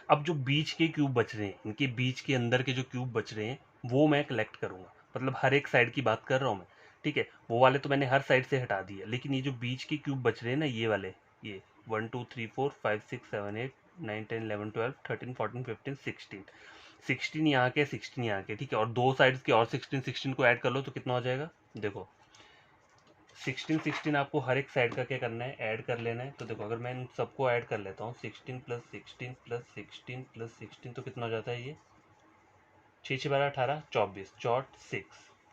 अब जो बीच के क्यूब बच रहे हैं, इनके बीच के अंदर के जो क्यूब बच रहे हैं वो मैं कलेक्ट करूंगा, मतलब हर एक साइड की बात कर रहा हूँ मैं, ठीक है। वो वाले तो मैंने हर साइड से हटा दिए, लेकिन ये जो बीच के क्यूब बच रहे हैं ना, ये वाले, ये 1 2 3 4 5 6 7 8 9 10 11 12 13 14 15 16, 16 यहाँ के 16 यहाँ के, ठीक है, और दो साइड्स के और 16 16 को ऐड कर लो तो कितना हो जाएगा, देखो 16 16 आपको हर एक साइड का क्या करना है, ऐड कर लेना है। तो देखो अगर मैं इन सबको ऐड कर लेता हूँ, 16 + 16 + 16 + 16, तो कितना हो जाता है, ये 6 6 12 18 24 चौट 6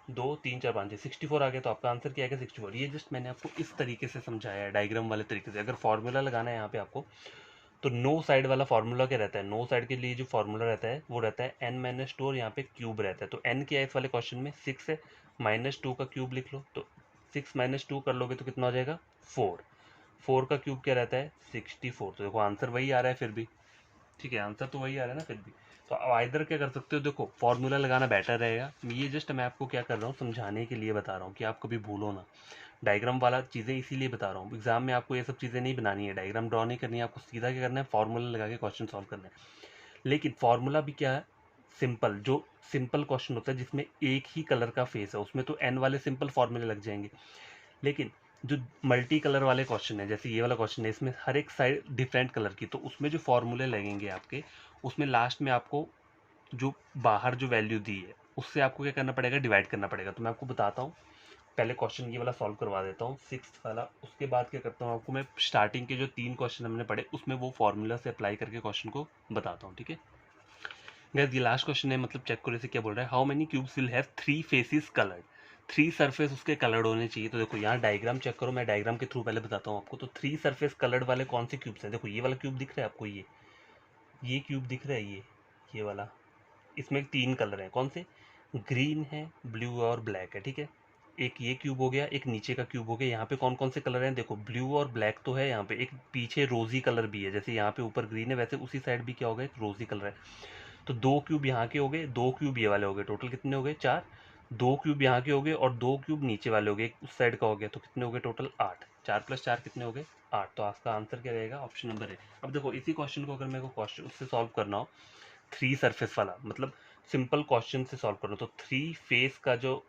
2 3 4 5 64 आ गया। तो आपका आंसर क्या आएगा, 64। ये जस्ट मैंने आपको इस तरीके से समझाया है, डायग्राम वाले तरीके से। अगर फॉर्मूला लगाना है यहाँ पे आपको, तो नो साइड वाला फार्मूला क्या रहता है, नो साइड के लिए जो फार्मूला रहता है वो रहता है n - 2, और यहाँ पे क्यूब रहता है। तो n क्या है इस वाले क्वेश्चन में, 6 है, -2 का क्यूब लिख लो, तो 6 - 2 कर लोगे तो कितना हो जाएगा, 4। 4 का क्यूब क्या रहता है, 64। तो देखो आंसर वही आ रहा है फिर भी, ठीक है, आंसर तो वही आ रहा है ना फिर भी। तो अब आइदर क्या कर सकते हो, देखो फॉर्मूला लगाना बेटर रहेगा। ये जस्ट मैं आपको क्या कर रहा हूँ, समझाने के लिए बता रहा हूँ कि आप कभी भूलो ना। डायग्राम वाला चीज़ें इसीलिए बता रहा हूँ, एग्जाम में आपको ये सब चीज़ें नहीं बनानी है, डायग्राम ड्रॉ नहीं करनी है, आपको सीधा क्या करना है, फॉर्मूला लगा के क्वेश्चन सॉल्व करना है। लेकिन फॉर्मूला भी क्या है, सिंपल, जो सिंपल क्वेश्चन होता है जिसमें एक ही कलर का फेस है, उसमें तो एन वाले सिंपल फॉर्मूले लग जाएंगे। लेकिन जो मल्टी कलर वाले क्वेश्चन है, जैसे ये वाला क्वेश्चन है, इसमें हर एक साइड डिफरेंट कलर की, तो उसमें जो फॉर्मूले लगेंगे आपके, उसमें लास्ट में आपको जो बाहर जो वैल्यू दी है उससे आपको क्या करना पड़ेगा, डिवाइड करना पड़ेगा। तो मैं आपको बताता हूँ, पहले क्वेश्चन ये वाला सॉल्व करवा देता हूँ 6th वाला, उसके बाद क्या करता हूँ आपको मैं स्टार्टिंग के जो 3 क्वेश्चन हमने पढ़े उसमें वो फॉर्मूला से अप्लाई करके क्वेश्चन को बताता हूँ, ठीक है। गाइस ये लास्ट क्वेश्चन है, मतलब चेक करो इसे क्या बोल रहा है। How many cubes will have 3 faces coloured, 3 surface उसके कलर्ड होने चाहिए। तो देखो यहाँ डायग्राम चेक करो, मैं डायग्राम के थ्रू पहले बताता हूँ आपको। तो 3 सरफेस कलर्ड वाले कौन से क्यूब्स हैं, देखो ये वाला क्यूब दिख रहा है आपको, ये क्यूब दिख रहा है, ये वाला, इसमें 3 कलर हैं, कौन से, ग्रीन है, ब्लू और ब्लैक है, ठीक है। एक ये क्यूब हो गया, एक नीचे का क्यूब हो गया। यहाँ पे कौन कौन से कलर हैं, देखो ब्लू और ब्लैक तो है, यहाँ पे एक पीछे रोजी कलर भी है, जैसे यहाँ पे ऊपर ग्रीन है वैसे उसी साइड भी क्या होगा, एक रोजी कलर है। तो 2 क्यूब यहाँ के हो गए, 2 क्यूब ये वाले हो गए, टोटल कितने हो गए, 4। 2 क्यूब यहाँ के हो गए और 2 क्यूब नीचे वाले हो गए, एक उस साइड का हो गया, तो कितने हो गए टोटल 8। 4 + 4 कितने हो गए, 8। तो आपका आंसर क्या रहेगा, ऑप्शन नंबर है। अब देखो इसी क्वेश्चन को अगर मेरे को क्वेश्चन उससे सॉल्व करना हो, 3 सरफेस वाला, मतलब सिंपल क्वेश्चन से सॉल्व करना, तो 3 फेस का जो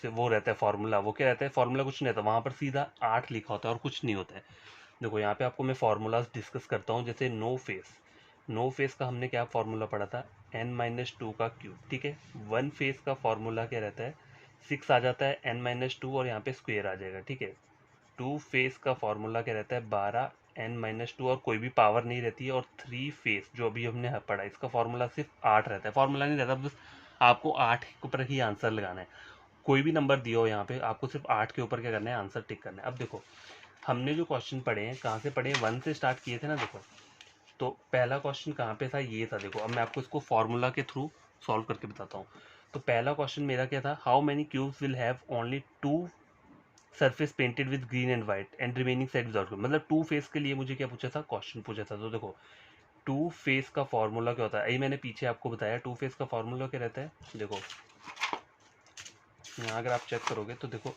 वो रहता है फॉर्मूला, वो क्या रहता है, फॉर्मूला कुछ नहीं रहता, वहाँ पर सीधा 8 लिखा होता है और कुछ नहीं होता है। देखो यहाँ पे आपको मैं फार्मूलाज डिस्कस करता हूँ, जैसे नो फेस का हमने क्या फार्मूला पढ़ा था, n-2 का क्यूब, ठीक है। 1 फेस का फार्मूला क्या रहता है, 6 आ जाता है, n-2 और यहाँ पे स्क्वायर आ जाएगा, ठीक है। 2 फेस का फार्मूला क्या रहता है, 12 n-2 और कोई भी पावर नहीं रहती है। और 3 फेस जो अभी हमने पढ़ा, इसका फार्मूला सिर्फ 8 रहता है, फार्मूला नहीं रहता, बस आपको 8 के ऊपर ही आंसर लगाना है। कोई भी नंबर दिया हो यहाँ पे, आपको सिर्फ 8 के ऊपर क्या करना है, आंसर टिक करना है। अब देखो हमने जो क्वेश्चन पढ़े हैं कहाँ से पढ़े हैं, 1 से स्टार्ट किए थे ना, देखो तो पहला क्वेश्चन कहाँ पे था, ये था। देखो अब मैं आपको इसको फार्मूला के थ्रू सॉल्व करके बताता हूँ। तो पहला क्वेश्चन मेरा क्या था, how many cubes will have only 2 surface painted with green and white and remaining side without, मतलब 2 फेस के लिए मुझे क्या पूछा था, क्वेश्चन पूछा था। तो देखो 2 फेस का फार्मूला क्या होता है, यही मैंने पीछे आपको बताया। 2 फेस का फार्मूला क्या रहता है, देखो यहाँ अगर आप चेक करोगे तो देखो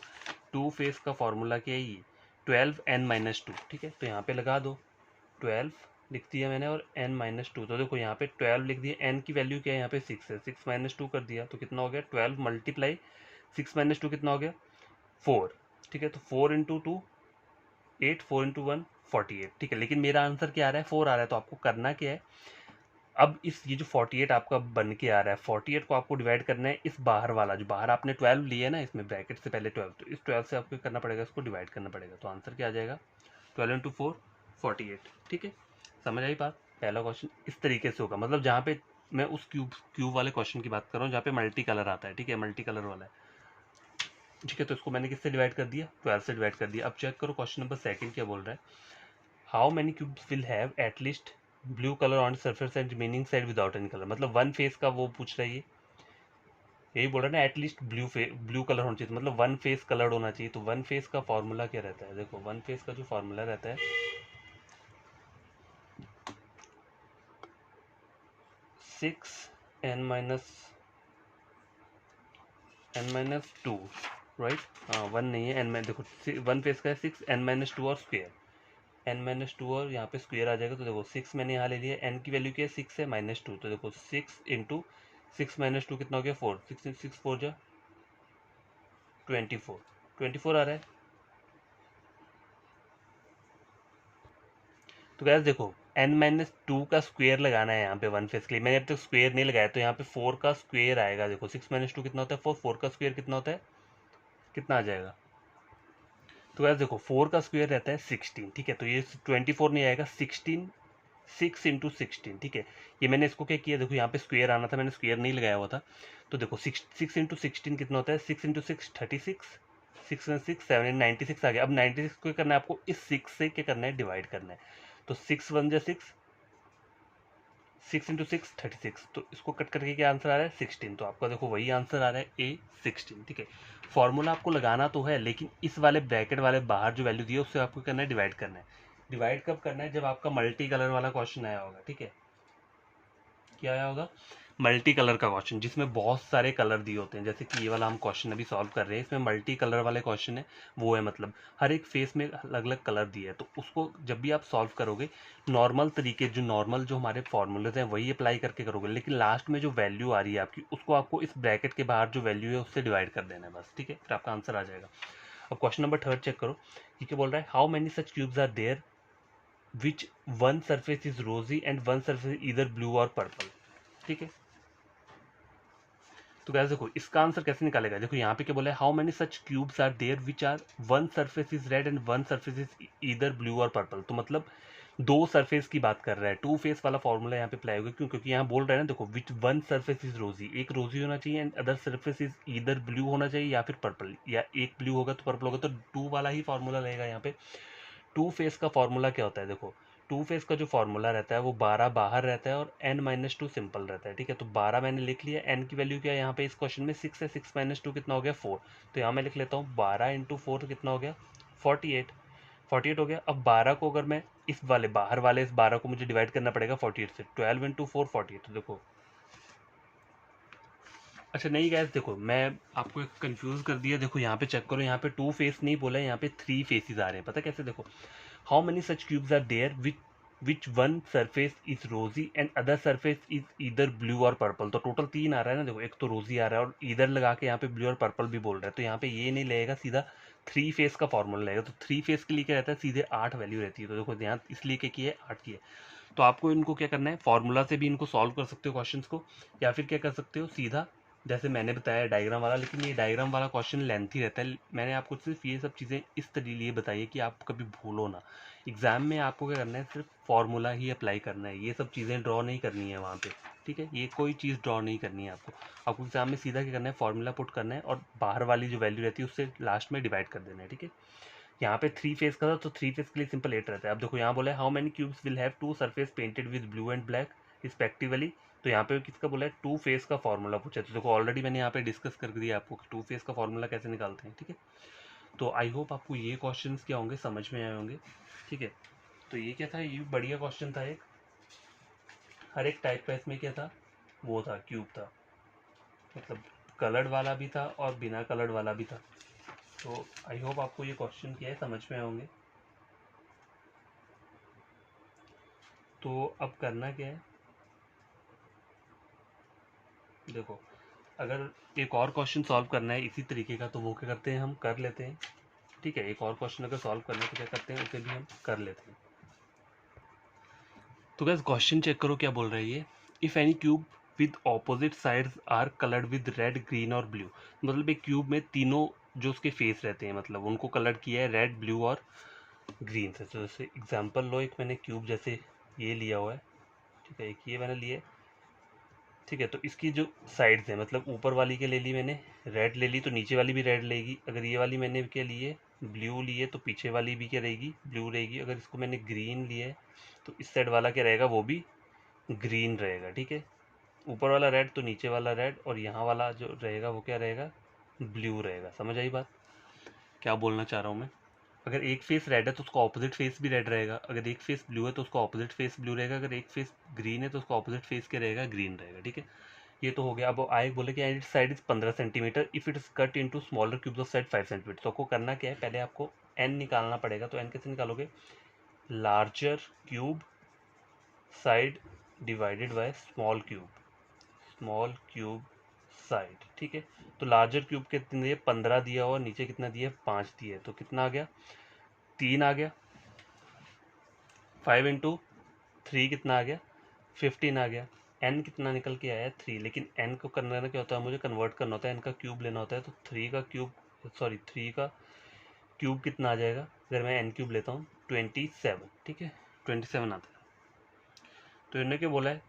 2 फेस का फार्मूला क्या है, ये 12n-2, ठीक है। तो यहाँ पे लगा दो, 12 लिख दिया मैंने और n-2। तो देखो यहाँ पे 12 लिख दिया, n की वैल्यू क्या है, यहाँ पे 6 है, 6 - 2 कर दिया तो कितना हो गया, 12 × 6 - 2 कितना हो गया, 4, ठीक है। तो 4 × 2 8, 4 × 1 48, ठीक है। लेकिन मेरा आंसर क्या आ रहा है, 4 आ रहा है। तो आपको करना क्या है, अब इस ये जो 48 आपका बन के आ रहा है, 48 को आपको डिवाइड करना है इस बाहर वाला, जो बाहर आपने 12 लिया है ना, इसमें ब्रैकेट से पहले 12, तो इस 12 से आपको करना पड़ेगा, इसको डिवाइड करना पड़ेगा। तो आंसर क्या आ जाएगा, 12 × 4 48, ठीक है। समझ आई बात। पहला क्वेश्चन इस तरीके से होगा, मतलब जहाँ पे मैं उस क्यूब वाले क्वेश्चन की बात कर रहा हूँ जहाँ पे मल्टी कलर आता है, ठीक है, मल्टी कलर वाला है, ठीक है। तो इसको मैंने किससे डिवाइड कर दिया, 12 से डिवाइड कर दिया। अब चेक करो क्वेश्चन नंबर 2 क्या बोल रहा है, how many cubes will have at least blue colour on surface and remaining side without any colour, मतलब 1 फेस का वो पूछ रहा है, यही बोल रहा है ना, एटलीस्ट ब्लू कलर होना चाहिए, तो मतलब 1 फेस कलर्ड होना चाहिए। तो 1 फेस का फॉर्मूला क्या रहता है, देखो 1 फेस का जो फॉर्मूला रहता है, 6n-2, राइट, हाँ 1 नहीं है, n देखो 1 फेस का है 6n-2 और स्क्वायर, n-2 और यहाँ पे स्क्वायर आ जाएगा। तो देखो 6 मैंने यहाँ ले लिया, n की वैल्यू क्या है, 6 है, -2, तो देखो 6 × 6 - 2 कितना हो गया, 4, 6 × 6 4 जा 24, 24 आ रहा है। तो गैस देखो n-2 का स्क्वायर लगाना है यहाँ पे 1 फेस के लिए, मैंने अब तक स्क्वायर नहीं लगाया, तो यहाँ पे 4 का स्क्वायर आएगा। देखो 6 - 2 कितना होता है, 4, 4 का स्क्वायर कितना होता है, कितना आ जाएगा, तो गैस देखो 4 का स्क्वायर रहता है 16, ठीक है। तो ये 24 नहीं आएगा, 16, 6 × 16, ठीक है। ये मैंने इसको क्या किया, देखो यहाँ पे स्क्वायर आना था, मैंने स्क्वायर नहीं लगाया हुआ था। तो देखो 6 × 16 कितना होता है, 6 × 6 36, 6 × 6 7 96 आ गया। अब 96 को करना है आपको, इस 6 से क्या करना है, डिवाइड करना है। तो 6 × 1 = 6, 6 × 6 36, तो इसको कट करके क्या आंसर आ रहा है, 16। तो आपका देखो वही आंसर आ रहा है A16, ठीक है। फॉर्मूला आपको लगाना तो है, लेकिन इस वाले ब्रैकेट वाले बाहर जो वैल्यू दी है उससे आपको करना है, डिवाइड करना है। डिवाइड कब करना है, जब आपका मल्टी कलर वाला क्वेश्चन आया होगा, ठीक है। क्या आया होगा, मल्टी कलर का क्वेश्चन, जिसमें बहुत सारे कलर दिए होते हैं, जैसे कि ये वाला हम क्वेश्चन अभी सॉल्व कर रहे हैं, इसमें मल्टी कलर वाले क्वेश्चन है। वो है मतलब हर एक फेस में अलग अलग कलर दिया है, तो उसको जब भी आप सॉल्व करोगे नॉर्मल तरीके, जो नॉर्मल जो हमारे फॉर्मूलेज हैं वही अप्लाई करके करोगे, लेकिन लास्ट में जो वैल्यू आ रही है आपकी, उसको आपको इस ब्रैकेट के बाहर जो वैल्यू है उससे डिवाइड कर देना है बस, ठीक है, फिर आपका आंसर आ जाएगा। अब क्वेश्चन नंबर 3 चेक करो, ये क्या बोल रहा है, how many such cubes are there which one surface is rosy and one surface either blue और पर्पल, ठीक है। तो गाइस देखो इसका आंसर कैसे निकालेगा, देखो यहाँ पे क्या बोला है, how many such cubes are there which are one surface is red and one surface is either blue और पर्पल। तो मतलब दो सरफेस की बात कर रहा है, टू फेस वाला फॉर्मूला यहाँ पे अप्लाई होगा। क्यों? क्योंकि यहाँ बोल रहा है ना, देखो विच वन सरफेस इज रोजी, एक रोजी होना चाहिए and other surface is either blue होना चाहिए या फिर पर्पल, या एक ब्लू होगा तो पर्पल होगा, तो टू वाला ही फॉर्मूला रहेगा यहाँ पे। टू फेस का फॉर्मूला क्या होता है, देखो टू फेस का जो फॉर्मूला रहता है वो 12 बाहर रहता है और n-2 सिंपल रहता है, ठीक है। तो 12 मैंने लिख लिया, n की वैल्यू क्या है यहाँ पे इस क्वेश्चन में 6 है, 6 - 2 कितना हो गया 4। तो यहाँ मैं लिख लेता हूँ 12 × 4 तो कितना हो गया 48, 48 हो गया। अब 12 को अगर मैं इस वाले बाहर वाले इस 12 को मुझे डिवाइड करना पड़ेगा 48 से, 12 × 4 48। तो देखो अच्छा नहीं गैस, देखो मैं आपको एक कंफ्यूज कर दिया, देखो यहाँ पे चेक करो, यहाँ पे टू फेस नहीं बोला है, यहाँ पे थ्री फेसेस आ रहे हैं। पता कैसे, देखो how many such cubes are there which one surface is rosy and other surface is either blue और पर्पल। तो टोटल तीन आ रहा है ना, देखो एक तो रोजी आ रहा है और इधर लगा के यहाँ पे ब्लू और पर्पल भी बोल रहा है। तो यहाँ पे ये नहीं लगेगा, सीधा थ्री फेस का फॉर्मूला लगेगा। तो थ्री फेस के लिए क्या रहता है, सीधे 8 वैल्यू रहती है। तो देखो यहाँ इसलिए क्या की है 8 की है। तो आपको इनको क्या करना है, फॉर्मूला से भी इनको सॉल्व कर सकते हो क्वेश्चंस को, या फिर क्या कर सकते हो सीधा जैसे मैंने बताया डायग्राम वाला। लेकिन ये डायग्राम वाला क्वेश्चन लेंथी रहता है, मैंने आपको सिर्फ ये सब चीज़ें इस लिए बताई है कि आप कभी भूलो ना। एग्जाम में आपको क्या करना है, सिर्फ फॉर्मूला ही अप्लाई करना है, ये सब चीज़ें ड्रॉ नहीं करनी है वहाँ पे, ठीक है। ये कोई चीज़ ड्रॉ नहीं करनी है आपको एग्जाम में सीधा क्या करना है, फॉर्मूला पुट करना है और बाहर वाली जो वैल्यू रहती है उससे लास्ट में डिवाइड कर देना है, ठीक है। यहाँ पे थ्री फेस का था तो थ्री फेस के लिए सिंपल 8 रहता है। अब देखो यहाँ बोला है how many cubes will have two surface painted with blue and black respectively. तो यहाँ पे किसका बोला है, टू फेस का फॉर्मूला पूछा है। तो देखो ऑलरेडी मैंने यहाँ पे डिस्कस कर दिया आपको कि टू फेस का फॉर्मूला कैसे निकालते हैं, ठीक है। तो आई होप आपको ये क्वेश्चंस क्या होंगे समझ में आए होंगे, ठीक है। तो ये क्या था, ये बढ़िया क्वेश्चन था एक, हर एक टाइप का इसमें क्या था, वो था क्यूब था, मतलब कलर्ड वाला भी था और बिना कलर्ड वाला भी था। तो आई होप आपको ये क्वेश्चन क्या है समझ में आए होंगे। तो अब करना क्या है, देखो अगर एक और क्वेश्चन सॉल्व करना है इसी तरीके का तो वो क्या करते हैं, हम कर लेते हैं, ठीक है। एक और क्वेश्चन अगर सॉल्व करना है तो क्या करते हैं, उसे भी हम कर लेते हैं। तो गैस क्वेश्चन चेक करो क्या बोल रहा है ये, if any cube with opposite sides are coloured with red green और ब्लू। मतलब एक क्यूब में तीनों जो उसके फेस रहते हैं मतलब उनको कलर किया है रेड ब्लू और ग्रीन से। तो जैसे एग्जांपल लो, एक मैंने क्यूब जैसे ये लिया हुआ है, ठीक है, एक ये मैंने लिए, ठीक है। तो इसकी जो साइड्स हैं मतलब ऊपर वाली के ले ली मैंने रेड ले ली तो नीचे वाली भी रेड लेगी। अगर ये वाली मैंने क्या लिए ब्लू लिए तो पीछे वाली भी क्या रहेगी, ब्लू रहेगी। अगर इसको मैंने ग्रीन लिया है तो इस साइड वाला क्या रहेगा, वो भी ग्रीन रहेगा, ठीक है। ऊपर वाला रेड तो नीचे वाला रेड, और यहाँ वाला जो रहेगा वो क्या रहेगा, ब्लू रहेगा। समझ आई बात क्या बोलना चाह रहा हूँ मैं। अगर एक फेस रेड है तो उसका ऑपोजिट फेस भी रेड रहेगा, अगर एक फेस ब्लू है तो उसका ऑपोजिट फेस ब्लू रहेगा, अगर एक फेस ग्रीन है तो उसका ऑपोजिट फेस क्या रहेगा, ग्रीन रहेगा, ठीक है। ये तो हो गया। अब आए बोले कि it's side is 15 centimetre if it is cut into smaller cubes of side 5 centimetre. तो आपको करना क्या है, पहले आपको एन निकालना पड़ेगा। तो एन कैसे निकालोगे, larger cube side divided by small cube side, ठीक है। तो लार्जर क्यूब कितने दिए 15 दिया और नीचे कितना दिया 5 दिया, तो कितना आ गया 3 आ गया। 5 × 3 कितना आ गया 15 आ गया। एन कितना निकल के आया 3, लेकिन एन को करना क्या होता है, मुझे कन्वर्ट करना होता है, एन का क्यूब लेना होता है। तो 3 का क्यूब कितना आ जाएगा, अगर मैं एन क्यूब लेता हूँ 27, ठीक है 27 आता है। तो इन्होंने क्या बोला है,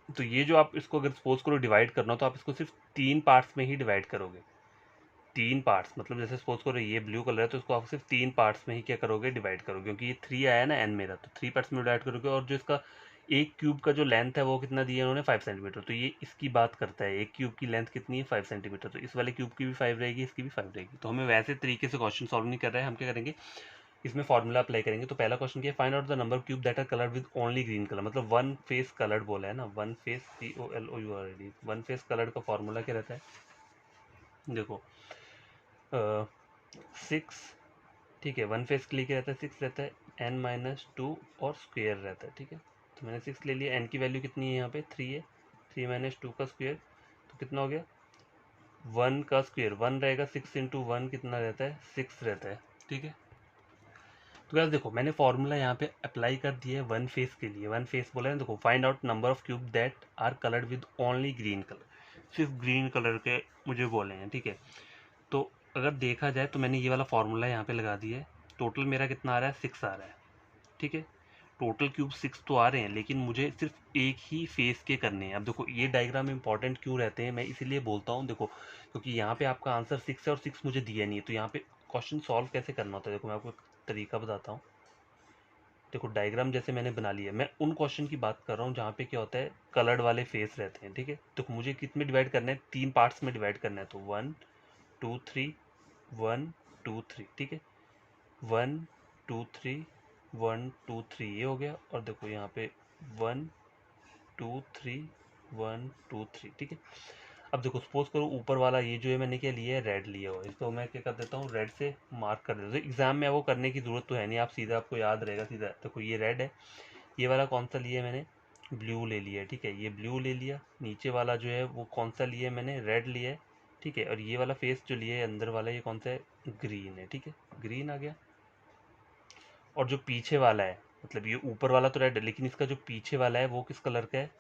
तो ये जो आप इसको अगर सपोज करो डिवाइड करना हो तो आप इसको सिर्फ 3 पार्ट्स में ही डिवाइड करोगे। 3 पार्ट्स मतलब जैसे सपोज करो ये ब्लू कलर है तो इसको आप सिर्फ 3 पार्ट्स में ही क्या करोगे, डिवाइड करोगे। क्योंकि ये 3 आया ना एन मेरा, तो 3 पार्ट्स में डिवाइड करोगे। और जो इसका एक क्यूब का जो लेंथ है वो कितना दिया उन्होंने 5 सेंटीमीटर, तो ये इसकी बात करता है। एक क्यूब की लेंथ कितनी है 5 सेंटीमीटर, तो इस वाले क्यूब की भी 5 रहेगी, इसकी भी 5 रहेगी। तो हमें वैसे तरीके से क्वेश्चन सॉल्व नहीं कर रहे हैं, हम क्या करेंगे इसमें फॉर्मूला अप्लाई करेंगे। तो पहला क्वेश्चन क्या है, find out the number cube that are coloured with only green colour. मतलब वन फेस कलर्ड बोला है ना, one face COLOURED, one face coloured का फॉर्मूला क्या रहता है, देखो 6, ठीक है। वन फेस के लिए क्या रहता है 6 रहता है, n-2 और स्क्वेयर रहता है, ठीक है। तो मैंने 6 ले लिया, n की वैल्यू कितनी है यहाँ पे 3 है, 3 - 2 का स्क्वेयर तो कितना हो गया 1 का स्क्वेयर 1 रहेगा, 6 × 1 कितना रहता है 6 रहता है, ठीक है। तो गाइस देखो मैंने फॉर्मूला यहाँ पे अप्लाई कर दिया है वन फेस के लिए। वन फेस बोला है, देखो find out number of cube that are coloured with only green colour, सिर्फ ग्रीन कलर के मुझे बोले हैं, ठीक है। तो अगर देखा जाए तो मैंने ये वाला फॉर्मूला यहाँ पे लगा दिया है। टोटल मेरा कितना आ रहा है, 6 आ रहा है, ठीक है। टोटल क्यूब 6 तो आ रहे हैं, लेकिन मुझे सिर्फ एक ही फेस के करने हैं। अब देखो ये डायग्राम इंपॉर्टेंट क्यों रहते हैं, मैं इसीलिए बोलता हूँ, देखो क्योंकि यहाँ पे आपका आंसर 6 है और 6 मुझे दिया नहीं है, तो यहाँ पे क्वेश्चन सॉल्व कैसे करना होता है, देखो मैं आपको एक तरीका बताता हूँ। देखो डायग्राम जैसे मैंने बना लिया, मैं उन क्वेश्चन की बात कर रहा हूँ जहाँ पे क्या होता है, कलर्ड वाले फेस रहते हैं, ठीक है। तो मुझे कितने डिवाइड करना है, 3 पार्ट्स में डिवाइड करना है, तो 1 2 3 1 2 3, ठीक है। 1 2 3 1 2 3 ये हो गया, और देखो यहाँ पे 1 2 3 1 2 3, ठीक है। अब देखो सपोज करो ऊपर वाला ये जो है मैंने क्या लिया है, रेड लिया हुआ है, इसको मैं क्या कर देता हूँ, रेड से मार्क कर देता हूँ। एग्जाम में वो करने की जरूरत तो है नहीं, आप सीधा आपको याद रहेगा सीधा। देखो ये रेड है, ये वाला कौन सा लिया है मैंने, ब्लू ले लिया है, ठीक है। ये ब्लू ले लिया, नीचे वाला जो है वो कौन सा लिया है मैंने, रेड लिया है, ठीक है। और ये वाला फेस जो लिया है अंदर वाला, ये कौन सा है, ग्रीन है, ठीक है, ग्रीन आ गया। और जो पीछे वाला है, मतलब ये ऊपर वाला तो रेड है, लेकिन इसका जो पीछे वाला है वो किस कलर का है,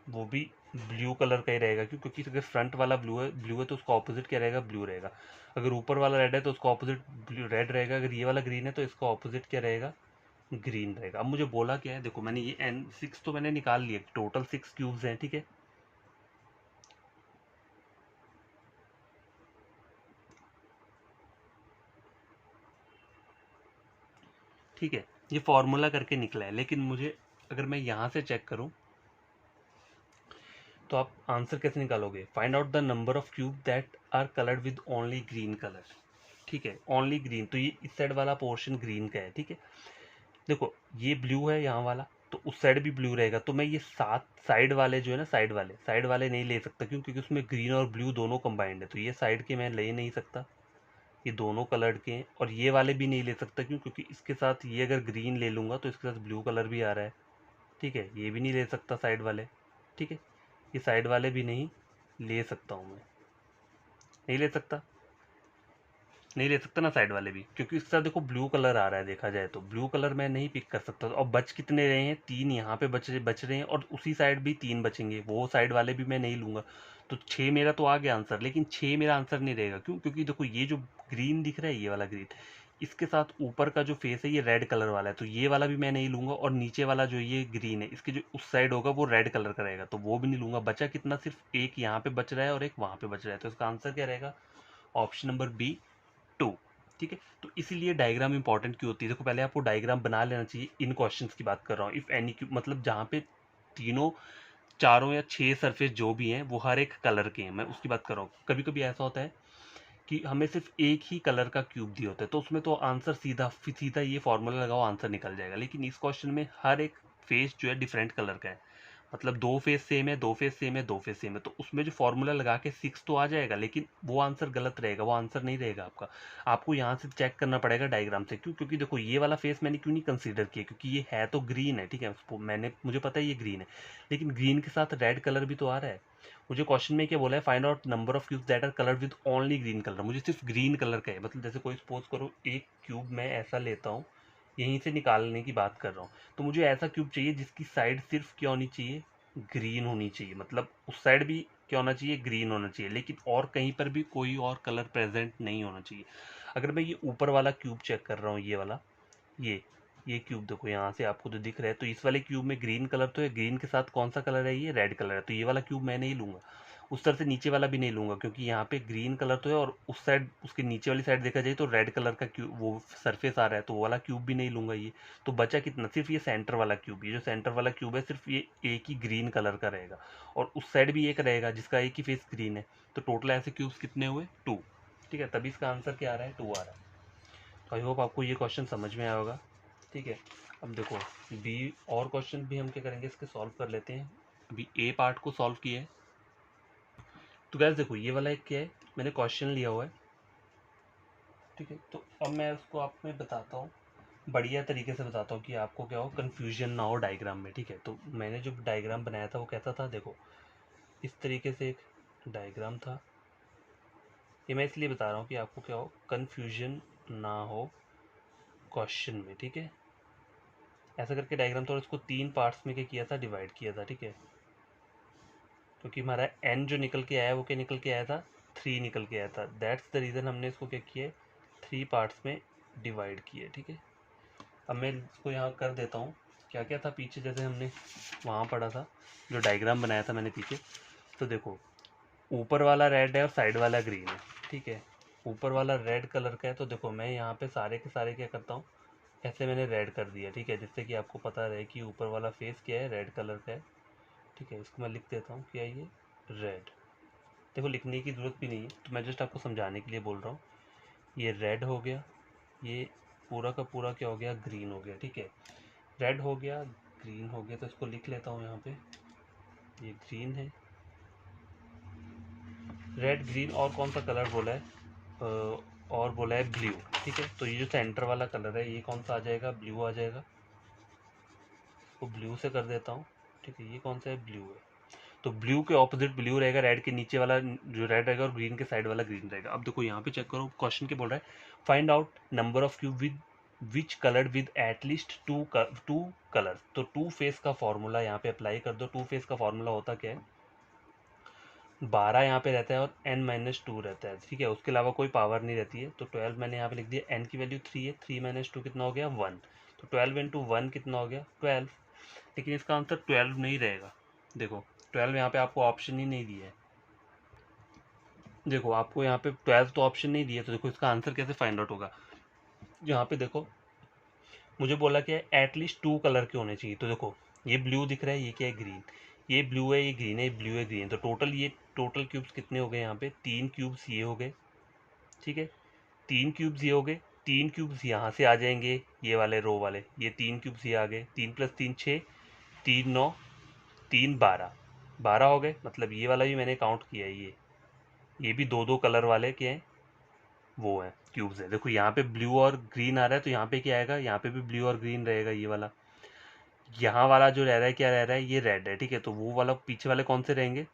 वो भी ब्लू कलर का ही रहेगा। क्यों, क्योंकि अगर फ्रंट वाला ब्लू है तो उसका ऑपोजिट क्या रहेगा, ब्लू रहेगा। अगर ऊपर वाला रेड है तो उसका ऑपोजिट ब्लू रेड रहेगा। अगर ये वाला ग्रीन है तो इसका ऑपोजिट क्या रहेगा, ग्रीन रहेगा। अब मुझे बोला क्या है, देखो मैंने ये एन 6 तो मैंने निकाल लिया, टोटल 6 क्यूब्स हैं, ठीक है। ठीक है, ये फॉर्मूला करके निकला है, लेकिन मुझे अगर मैं यहाँ से चेक करूँ तो आप आंसर कैसे निकालोगे, find out the number of cube that are coloured with only green colour, ठीक है, ओनली ग्रीन। तो ये इस साइड वाला पोर्शन ग्रीन का है, ठीक है। देखो ये ब्लू है यहाँ वाला, तो उस साइड भी ब्लू रहेगा। तो मैं ये 7 साइड वाले जो है ना, साइड वाले नहीं ले सकता, क्यों, क्योंकि उसमें ग्रीन और ब्लू दोनों कंबाइंड है, तो ये साइड के मैं ले नहीं सकता, ये दोनों कलर्ड के हैं। और ये वाले भी नहीं ले सकता, क्यों, क्योंकि इसके साथ ये अगर ग्रीन ले लूँगा तो इसके साथ ब्लू कलर भी आ रहा है, ठीक है। ये भी नहीं ले सकता साइड वाले, ठीक है। ये साइड वाले भी नहीं ले सकता हूँ मैं, नहीं ले सकता, नहीं ले सकता ना साइड वाले भी, क्योंकि इसका देखो ब्लू कलर आ रहा है, देखा जाए तो ब्लू कलर मैं नहीं पिक कर सकता। और बच कितने रहे हैं, 3 यहाँ पे बच रहे हैं, और उसी साइड भी 3 बचेंगे, वो साइड वाले भी मैं नहीं लूँगा। तो 6 मेरा तो आ गया आंसर, लेकिन 6 मेरा आंसर नहीं रहेगा। क्यों, क्योंकि देखो ये जो ग्रीन दिख रहा है, ये वाला ग्रीन, इसके साथ ऊपर का जो फेस है ये रेड कलर वाला है, तो ये वाला भी मैं नहीं लूँगा। और नीचे वाला जो ये ग्रीन है, इसके जो उस साइड होगा वो रेड कलर का रहेगा, तो वो भी नहीं लूँगा। बचा कितना, सिर्फ एक यहाँ पे बच रहा है और एक वहाँ पे बच रहा है, तो इसका आंसर क्या रहेगा, ऑप्शन नंबर बी, 2, ठीक है। तो इसीलिए डायग्राम इंपॉर्टेंट क्यों होती है, देखो पहले आपको डायग्राम बना लेना चाहिए। इन क्वेश्चंस की बात कर रहा हूँ, इफ एनी क्यू, मतलब जहाँ पे तीनों, चारों या 6 सरफेस जो भी हैं वो हर एक कलर के हैं, मैं उसकी बात कर रहा हूँ। कभी कभी ऐसा होता है कि हमें सिर्फ एक ही कलर का क्यूब दिया होता है, तो उसमें तो आंसर सीधा सीधा ये फॉर्मूला लगाओ आंसर निकल जाएगा। लेकिन इस क्वेश्चन में हर एक फेस जो है डिफरेंट कलर का है, मतलब 2 फेस सेम है, 2 फेस सेम है, 2 फेस सेम है, तो उसमें जो फॉर्मूला लगा के 6 तो आ जाएगा, लेकिन वो आंसर गलत रहेगा, वो आंसर नहीं रहेगा आपका। आपको यहाँ से चेक करना पड़ेगा डायग्राम से। क्यों, क्योंकि देखो ये वाला फेस मैंने क्यों नहीं कंसीडर किया, क्योंकि ये है तो ग्रीन है, ठीक है, मैंने, मुझे पता है ये ग्रीन है, लेकिन ग्रीन के साथ रेड कलर भी तो आ रहा है। मुझे क्वेश्चन में क्या बोला है, find out number of cubes that are coloured with only green colour, मुझे सिर्फ ग्रीन कलर का है। मतलब जैसे कोई सपोज करो एक क्यूब मैं ऐसा लेता हूँ, यहीं से निकालने की बात कर रहा हूँ, तो मुझे ऐसा क्यूब चाहिए जिसकी साइड सिर्फ क्या होनी चाहिए, ग्रीन होनी चाहिए। मतलब उस साइड भी क्या होना चाहिए, ग्रीन होना चाहिए, लेकिन और कहीं पर भी कोई और कलर प्रेजेंट नहीं होना चाहिए। अगर मैं ये ऊपर वाला क्यूब चेक कर रहा हूँ, ये वाला, ये क्यूब देखो यहाँ से आपको तो दिख रहा है, तो इस वाले क्यूब में ग्रीन कलर तो है, ग्रीन के साथ कौन सा कलर है, ये रेड कलर है, तो ये वाला क्यूब मैं नहीं लूँगा। उस तरह से नीचे वाला भी नहीं लूँगा, क्योंकि यहाँ पे ग्रीन कलर तो है और उस साइड, उसके नीचे वाली साइड देखा जाए तो रेड कलर का क्यूब वो सरफेस आ रहा है, तो वो वाला क्यूब भी नहीं लूँगा ये। तो बचा कितना, सिर्फ ये सेंटर वाला क्यूब, ये जो सेंटर वाला क्यूब है सिर्फ ये एक ही ग्रीन कलर का रहेगा, और उस साइड भी एक रहेगा जिसका एक ही फेस ग्रीन है। तो टोटल ऐसे क्यूब्स कितने हुए, 2, ठीक है। तभी इसका आंसर क्या आ रहा है, 2 आ रहा है। तो आई होप आपको ये क्वेश्चन समझ में आया होगा, ठीक है। अब देखो बी और क्वेश्चन भी हम क्या करेंगे, इसके सॉल्व कर लेते हैं। अभी ए पार्ट को सॉल्व किए हैं, तो गैस देखो ये वाला एक क्या है, मैंने क्वेश्चन लिया हुआ है, ठीक है। तो अब मैं उसको आप में बताता हूँ, बढ़िया तरीके से बताता हूँ कि आपको क्या हो, कन्फ्यूजन ना हो डायग्राम में, ठीक है। तो मैंने जो डायग्राम बनाया था वो कैसा था, देखो इस तरीके से एक डायग्राम था। ये मैं इसलिए बता रहा हूँ कि आपको क्या हो, कन्फ्यूजन ना हो क्वेश्चन में, ठीक है। ऐसा करके डायग्राम थोड़ा इसको 3 पार्ट्स में क्या किया था, डिवाइड किया था, ठीक है। क्योंकि हमारा n जो निकल के आया वो क्या निकल के आया था, 3 निकल के आया था। दैट्स द रीज़न हमने इसको क्या किया, 3 पार्ट्स में डिवाइड किया, ठीक है। अब मैं इसको यहाँ कर देता हूँ। क्या क्या था पीछे, जैसे हमने वहाँ पढ़ा था, जो डायग्राम बनाया था मैंने पीछे। तो देखो, ऊपर वाला रेड है और साइड वाला ग्रीन है, ठीक है। ऊपर वाला रेड कलर का है, तो देखो मैं यहाँ पे सारे के सारे क्या करता हूँ, ऐसे मैंने रेड कर दिया, ठीक है, जिससे कि आपको पता रहे कि ऊपर वाला फेस क्या है, रेड कलर का है, ठीक है। इसको मैं लिख देता हूँ, क्या ये रेड। देखो लिखने की ज़रूरत भी नहीं है, तो मैं जस्ट आपको समझाने के लिए बोल रहा हूँ। ये रेड हो गया, ये पूरा का पूरा क्या हो गया, ग्रीन हो गया, ठीक है। रेड हो गया, ग्रीन हो गया, तो इसको लिख लेता हूँ यहाँ पे, ये ग्रीन है, रेड ग्रीन, और कौन सा कलर बोला है, और बोला है ब्लू, ठीक है। तो ये जो सेंटर वाला कलर है ये कौन सा आ जाएगा, ब्लू आ जाएगा। तो ब्लू से कर देता हूँ, ठीक है। ये कौन सा है, ब्लू है। तो ब्लू के ऑपोजिट ब्लू रहेगा, रेड के नीचे वाला जो रेड रहेगा, और ग्रीन के साइड वाला ग्रीन रहेगा। अब देखो यहाँ पे चेक करो, क्वेश्चन क्या बोल रहा है, find out number of cube with which coloured with at least to colour. तो टू फेस का फॉर्मूला यहाँ पे अप्लाई कर दो। टू फेस का फॉर्मूला होता क्या है, 12 यहाँ पे रहता है और n-2 रहता है, ठीक है। उसके अलावा कोई पावर नहीं रहती है। तो 12 मैंने यहाँ पे लिख दिया, n की वैल्यू 3 है, 3 - 2 कितना हो गया, 1। तो 12 × 1 कितना हो गया, 12। लेकिन इसका आंसर 12 नहीं रहेगा। देखो 12 यहाँ पे आपको ऑप्शन ही नहीं दिया है। देखो आपको यहाँ पे 12 तो ऑप्शन नहीं दिया, तो देखो इसका आंसर कैसे फाइंड आउट होगा। यहाँ पे देखो मुझे बोला क्या है, एटलीस्ट 2 कलर के होने चाहिए। तो देखो ये ब्लू दिख रहा है, ये क्या है, ग्रीन। ये ब्लू है, ये ग्रीन है, ये ब्लू है, ग्रीन। तो टोटल ये टोटल क्यूब्स कितने हो गए यहाँ पे, 3 क्यूब्स ये हो गए, ठीक है। 3 क्यूब्स ये हो गए, 3 क्यूब्स यहाँ से आ जाएंगे, ये वाले रो वाले, ये 3 क्यूब्स ये आ गए, 3 + 3 6, 3 9, 3 12, 12 हो गए। मतलब ये वाला भी मैंने काउंट किया है, ये भी दो दो कलर वाले के हैं, वो है क्यूब्स है। देखो यहाँ पे ब्लू और ग्रीन आ रहा है, तो यहाँ पे क्या आएगा, यहाँ पे भी ब्लू और ग्रीन रहेगा, ये वाला। यहाँ वाला जो रह रहा है क्या रह रहा है, ये रेड है, ठीक है। तो वो वाला पीछे वाले कौन से रहेंगे,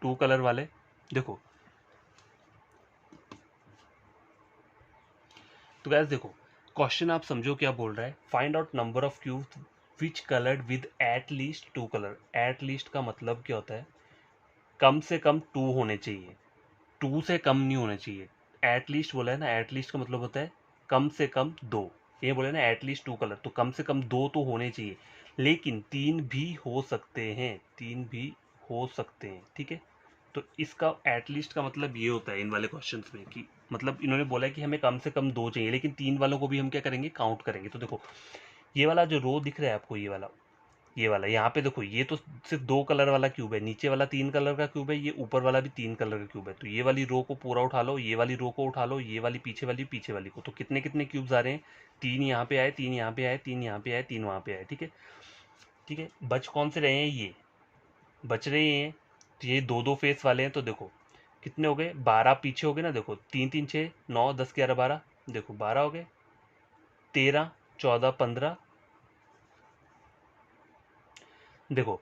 2 कलर वाले। देखो तो गैस देखो, क्वेश्चन आप समझो क्या बोल रहा है, find out number of cubes which coloured with at least 2 colour. At least का मतलब क्या होता है, कम से कम 2 होने चाहिए, 2 से कम नहीं होने चाहिए। एट लीस्ट बोला है ना, एट लीस्ट का मतलब होता है कम से कम 2। ये बोले ना एट लीस्ट 2 कलर, तो कम से कम 2 तो होने चाहिए, लेकिन 3 भी हो सकते हैं, 3 भी हो सकते हैं, ठीक है। तो इसका एटलीस्ट का मतलब ये होता है इन वाले क्वेश्चंस में, कि मतलब इन्होंने बोला है कि हमें कम से कम 2 चाहिए, लेकिन 3 वालों को भी हम क्या करेंगे, काउंट करेंगे। तो देखो ये वाला जो रो दिख रहा है आपको, ये वाला यहाँ पे देखो, ये तो सिर्फ 2 कलर वाला क्यूब है, नीचे वाला 3 कलर का क्यूब है, ये ऊपर वाला भी 3 कलर का क्यूब है। तो ये वाली रो को पूरा उठा लो, ये वाली रो को उठा लो, ये वाली पीछे वाली को। तो कितने कितने क्यूब्स आ रहे हैं, 3 यहाँ पे आए, 3 यहाँ पे आए, 3 यहाँ पे आए, 3 वहाँ पे आए, ठीक है। ठीक है, बच कौन से रहे हैं, ये बच रहे हैं, तो ये दो दो फेस वाले हैं। तो देखो कितने हो गए, 12 पीछे हो गए ना, देखो 3 3 6 9 10 11 12, देखो 12 हो गए, 13 14 15, देखो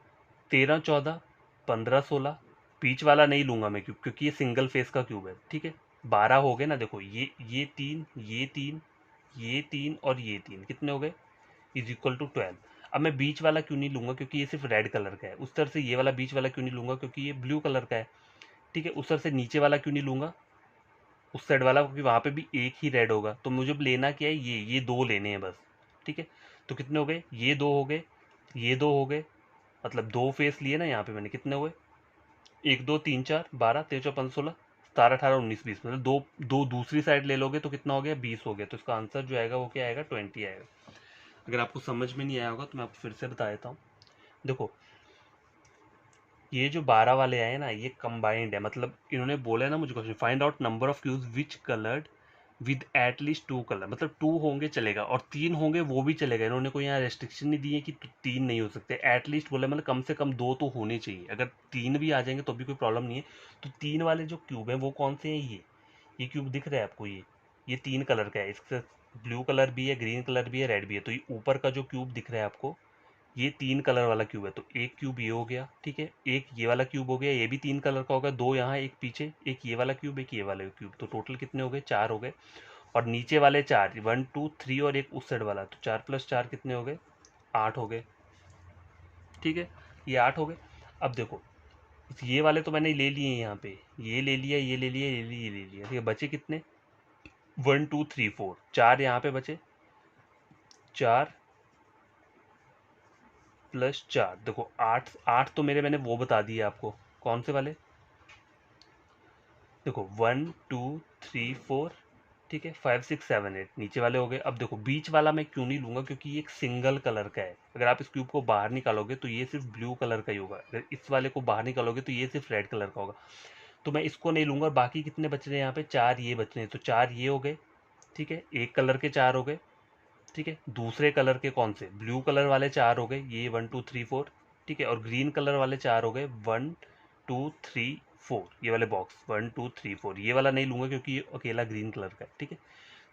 13 14 15 16, बीच वाला नहीं लूंगा मैं क्यूब, क्योंकि ये सिंगल फेस का क्यूब है, ठीक है। 12 हो गए ना, देखो ये 3 ये 3 ये 3 और ये 3 कितने हो गए, इज इक्वल टू 12। अब मैं बीच वाला क्यों नहीं लूंगा, क्योंकि ये सिर्फ रेड कलर का है। उस तरह से ये वाला बीच वाला क्यों नहीं लूंगा, क्योंकि ये ब्लू कलर का है, ठीक है। उस तरह से नीचे वाला क्यों नहीं लूंगा, उस साइड वाला, क्योंकि वहाँ पे भी एक ही रेड होगा। तो मुझे लेना क्या है, ये दो लेने हैं बस, ठीक है। तो कितने हो गए, ये दो हो गए, ये दो हो गए, मतलब 2 फेस लिए ना यहाँ पे मैंने, कितने हुए, 1 2 3 4 12 13 14 15 16 17 18 19 20, मतलब दो दो दूसरी साइड ले लोगे तो कितना हो गया, 20 हो गया। तो इसका आंसर जो आएगा वो क्या आएगा, 20 आएगा। अगर आपको समझ में नहीं आया होगा तो मैं आपको फिर से बता देता हूँ। देखो ये जो 12 वाले आए ना, ये कंबाइंड है, मतलब इन्होंने बोला है ना मुझे question, find out number of cubes which coloured with at least 2 colour, मतलब 2 होंगे चलेगा, और 3 होंगे वो भी चलेगा। इन्होंने कोई यहाँ रेस्ट्रिक्शन नहीं दी है कि 3 नहीं हो सकते, एट लीस्ट बोला मतलब कम से कम 2 तो होने चाहिए। अगर 3 भी आ जाएंगे तो भी कोई प्रॉब्लम नहीं है। तो 3 वाले जो क्यूब हैं वो कौन से हैं, ये क्यूब दिख रहा है आपको, ये 3 कलर का है, इसका ब्लू कलर भी है, ग्रीन कलर भी है, रेड भी है। तो ये ऊपर का जो क्यूब दिख रहा है आपको, ये 3 कलर वाला क्यूब है। तो एक क्यूब ये हो गया, ठीक है, एक ये वाला क्यूब हो गया, ये भी 3 कलर का होगा, 2 यहाँ एक पीछे, एक ये वाला क्यूब, एक ये वाला क्यूब। तो टोटल कितने हो गए, 4 हो गए। और नीचे वाले 4, 1 2 3 और एक उस साइड वाला, तो 4 + 4 कितने हो गए, 8 हो गए। ठीक है, ये 8 हो गए। अब देखो ये वाले तो मैंने ले लिए हैं यहाँ पे, ये ले लिया, ये ले लिया, ये ले लिया, ठीक है। बचे कितने, 1 2 3 4, 4 यहाँ पे बचे, 4 + 4 देखो 8, 8 तो मैंने वो बता दिए आपको, कौन से वाले, देखो 1 2 3 4, ठीक है, 5 6 7 8 नीचे वाले हो गए। अब देखो बीच वाला मैं क्यों नहीं लूंगा, क्योंकि ये एक सिंगल कलर का है। अगर आप इस क्यूब को बाहर निकालोगे तो ये सिर्फ ब्लू कलर का ही होगा, अगर इस वाले को बाहर निकालोगे तो ये सिर्फ रेड कलर का होगा। तो मैं इसको नहीं लूंगा। और बाकी कितने बच रहे हैं यहाँ पे, 4 ये बच रहे हैं, तो 4 ये हो गए, ठीक है। एक कलर के 4 हो गए, ठीक है। दूसरे कलर के कौन से, ब्लू कलर वाले 4 हो गए, ये 1 2 3 4, ठीक है। और ग्रीन कलर वाले 4 हो गए, 1 2 3 4, ये वाले बॉक्स 1 2 3 4। ये वाला नहीं लूंगा क्योंकि ये अकेला ग्रीन कलर का है, ठीक है।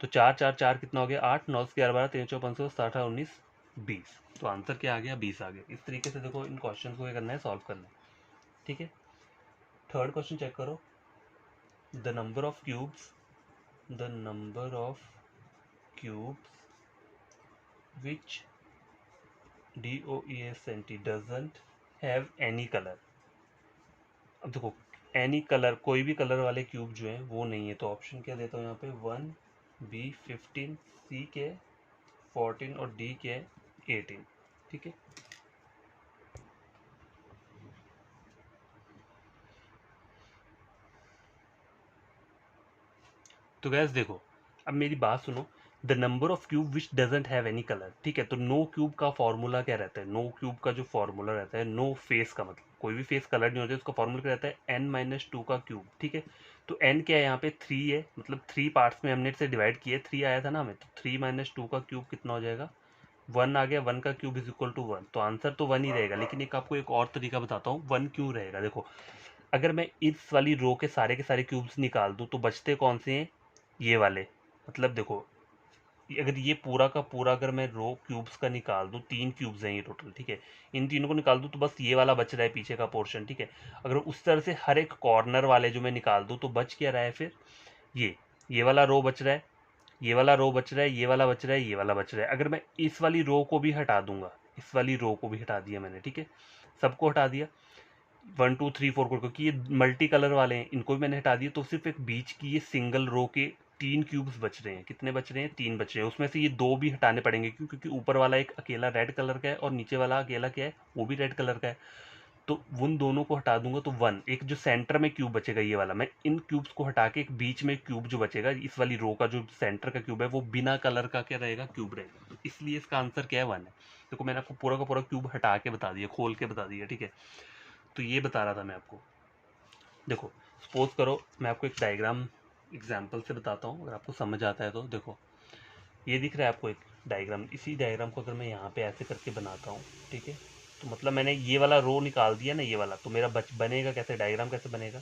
तो 4 4 4 कितना हो गया, 8 9 11 12 13 14 15 16 18 19 20। तो आंसर क्या आ गया, 20 आ गया। इस तरीके से देखो इन क्वेश्चन को क्या करना है, सॉल्व करना है, ठीक है। थर्ड क्वेश्चन चेक करो, the number of cubes, the number of cubes which DOESNT doesn't have any color। अब देखो एनी कलर, कोई भी कलर वाले क्यूब जो हैं वो नहीं है, तो ऑप्शन क्या देता हूँ यहाँ पे, 1 B 15, C के 14 और D के 18, ठीक है। तो गैस देखो अब मेरी बात सुनो, the number of cube which doesn't have any colour, ठीक है। तो नो क्यूब का फॉर्मूला क्या रहता है, नो क्यूब का जो फॉर्मूला रहता है, नो फेस का मतलब कोई भी फेस कलर नहीं होता है, उसका फॉर्मूला क्या रहता है, n-2 का क्यूब, ठीक है। तो n क्या है यहाँ पे, 3 है, मतलब 3 पार्ट्स में हमने से डिवाइड किया, 3 आया था ना हमें, तो 3 - 2 का क्यूब कितना हो जाएगा, 1 आ गया। 1 का क्यूब इज इक्वल टू 1, तो आंसर तो 1 ही रहेगा। लेकिन एक आपको एक और तरीका बताता हूँ 1 क्यों रहेगा। देखो अगर मैं इस वाली रो के सारे क्यूब्स निकाल दूँ तो बचते कौन से हैं, ये वाले। मतलब देखो अगर ये पूरा का पूरा अगर मैं रो क्यूब्स का निकाल दूं, 3 क्यूब्स हैं ये टोटल, ठीक है। इन तीनों को निकाल दूं तो बस ये वाला बच रहा है पीछे का पोर्शन, ठीक है। अगर उस तरह से हर एक कॉर्नर वाले जो मैं निकाल दूं तो बच क्या रहा है फिर, ये वाला रो बच रहा है, ये वाला रो बच रहा है, ये वाला बच रहा है, ये वाला बच रहा है। अगर मैं इस वाली रो को भी हटा दूंगा, इस वाली रो को भी हटा दिया मैंने, ठीक है, सबको हटा दिया, 1 2 3 4 को, क्योंकि ये मल्टी कलर वाले हैं, इनको भी मैंने हटा दिया, तो सिर्फ एक बीच की ये सिंगल रो के 3 क्यूब्स बच रहे हैं। कितने बच रहे हैं, 3 बच रहे हैं। उसमें से ये 2 भी हटाने पड़ेंगे, क्यों, क्योंकि ऊपर वाला एक अकेला रेड कलर का है और नीचे वाला अकेला क्या है, वो भी रेड कलर का है। तो उन दोनों को हटा दूंगा तो 1, एक जो सेंटर में क्यूब बचेगा ये वाला, मैं इन क्यूब्स को हटा के एक बीच में क्यूब जो बचेगा, इस वाली रो का जो सेंटर का क्यूब है वो बिना कलर का क्या रहेगा, क्यूब रहेगा। तो इसलिए इसका आंसर क्या है, 1 है। देखो मैंने आपको पूरा का पूरा क्यूब हटा के बता दिया, खोल के बता दिया, ठीक है। तो ये बता रहा था मैं आपको। देखो सपोज करो मैं आपको एक डायग्राम एग्जाम्पल से बताता हूँ, अगर आपको समझ आता है तो। देखो ये दिख रहा है आपको एक डायग्राम, इसी डायग्राम को अगर मैं यहाँ पे ऐसे करके बनाता हूँ, ठीक है, तो मतलब मैंने ये वाला रो निकाल दिया ना, ये वाला, तो मेरा बनेगा कैसे, डायग्राम कैसे बनेगा,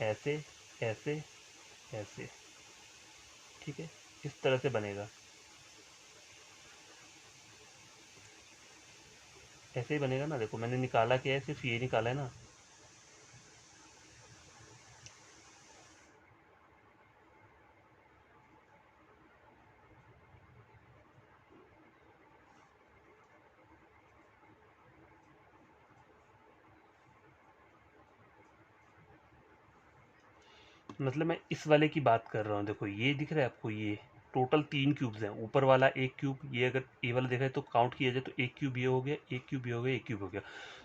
ऐसे ऐसे ऐसे, ठीक है, इस तरह से बनेगा, ऐसे ही बनेगा ना। देखो मैंने निकाला क्या है, सिर्फ ये निकाला है ना। मतलब मैं इस वाले की बात कर रहा हूँ। देखो ये दिख रहा है आपको, ये टोटल 3 क्यूब्स हैं, ऊपर वाला एक क्यूब, ये अगर ये वाला देखा है तो काउंट किया जाए तो एक क्यूब ये हो गया, एक क्यूब ये हो गया, एक क्यूब हो गया।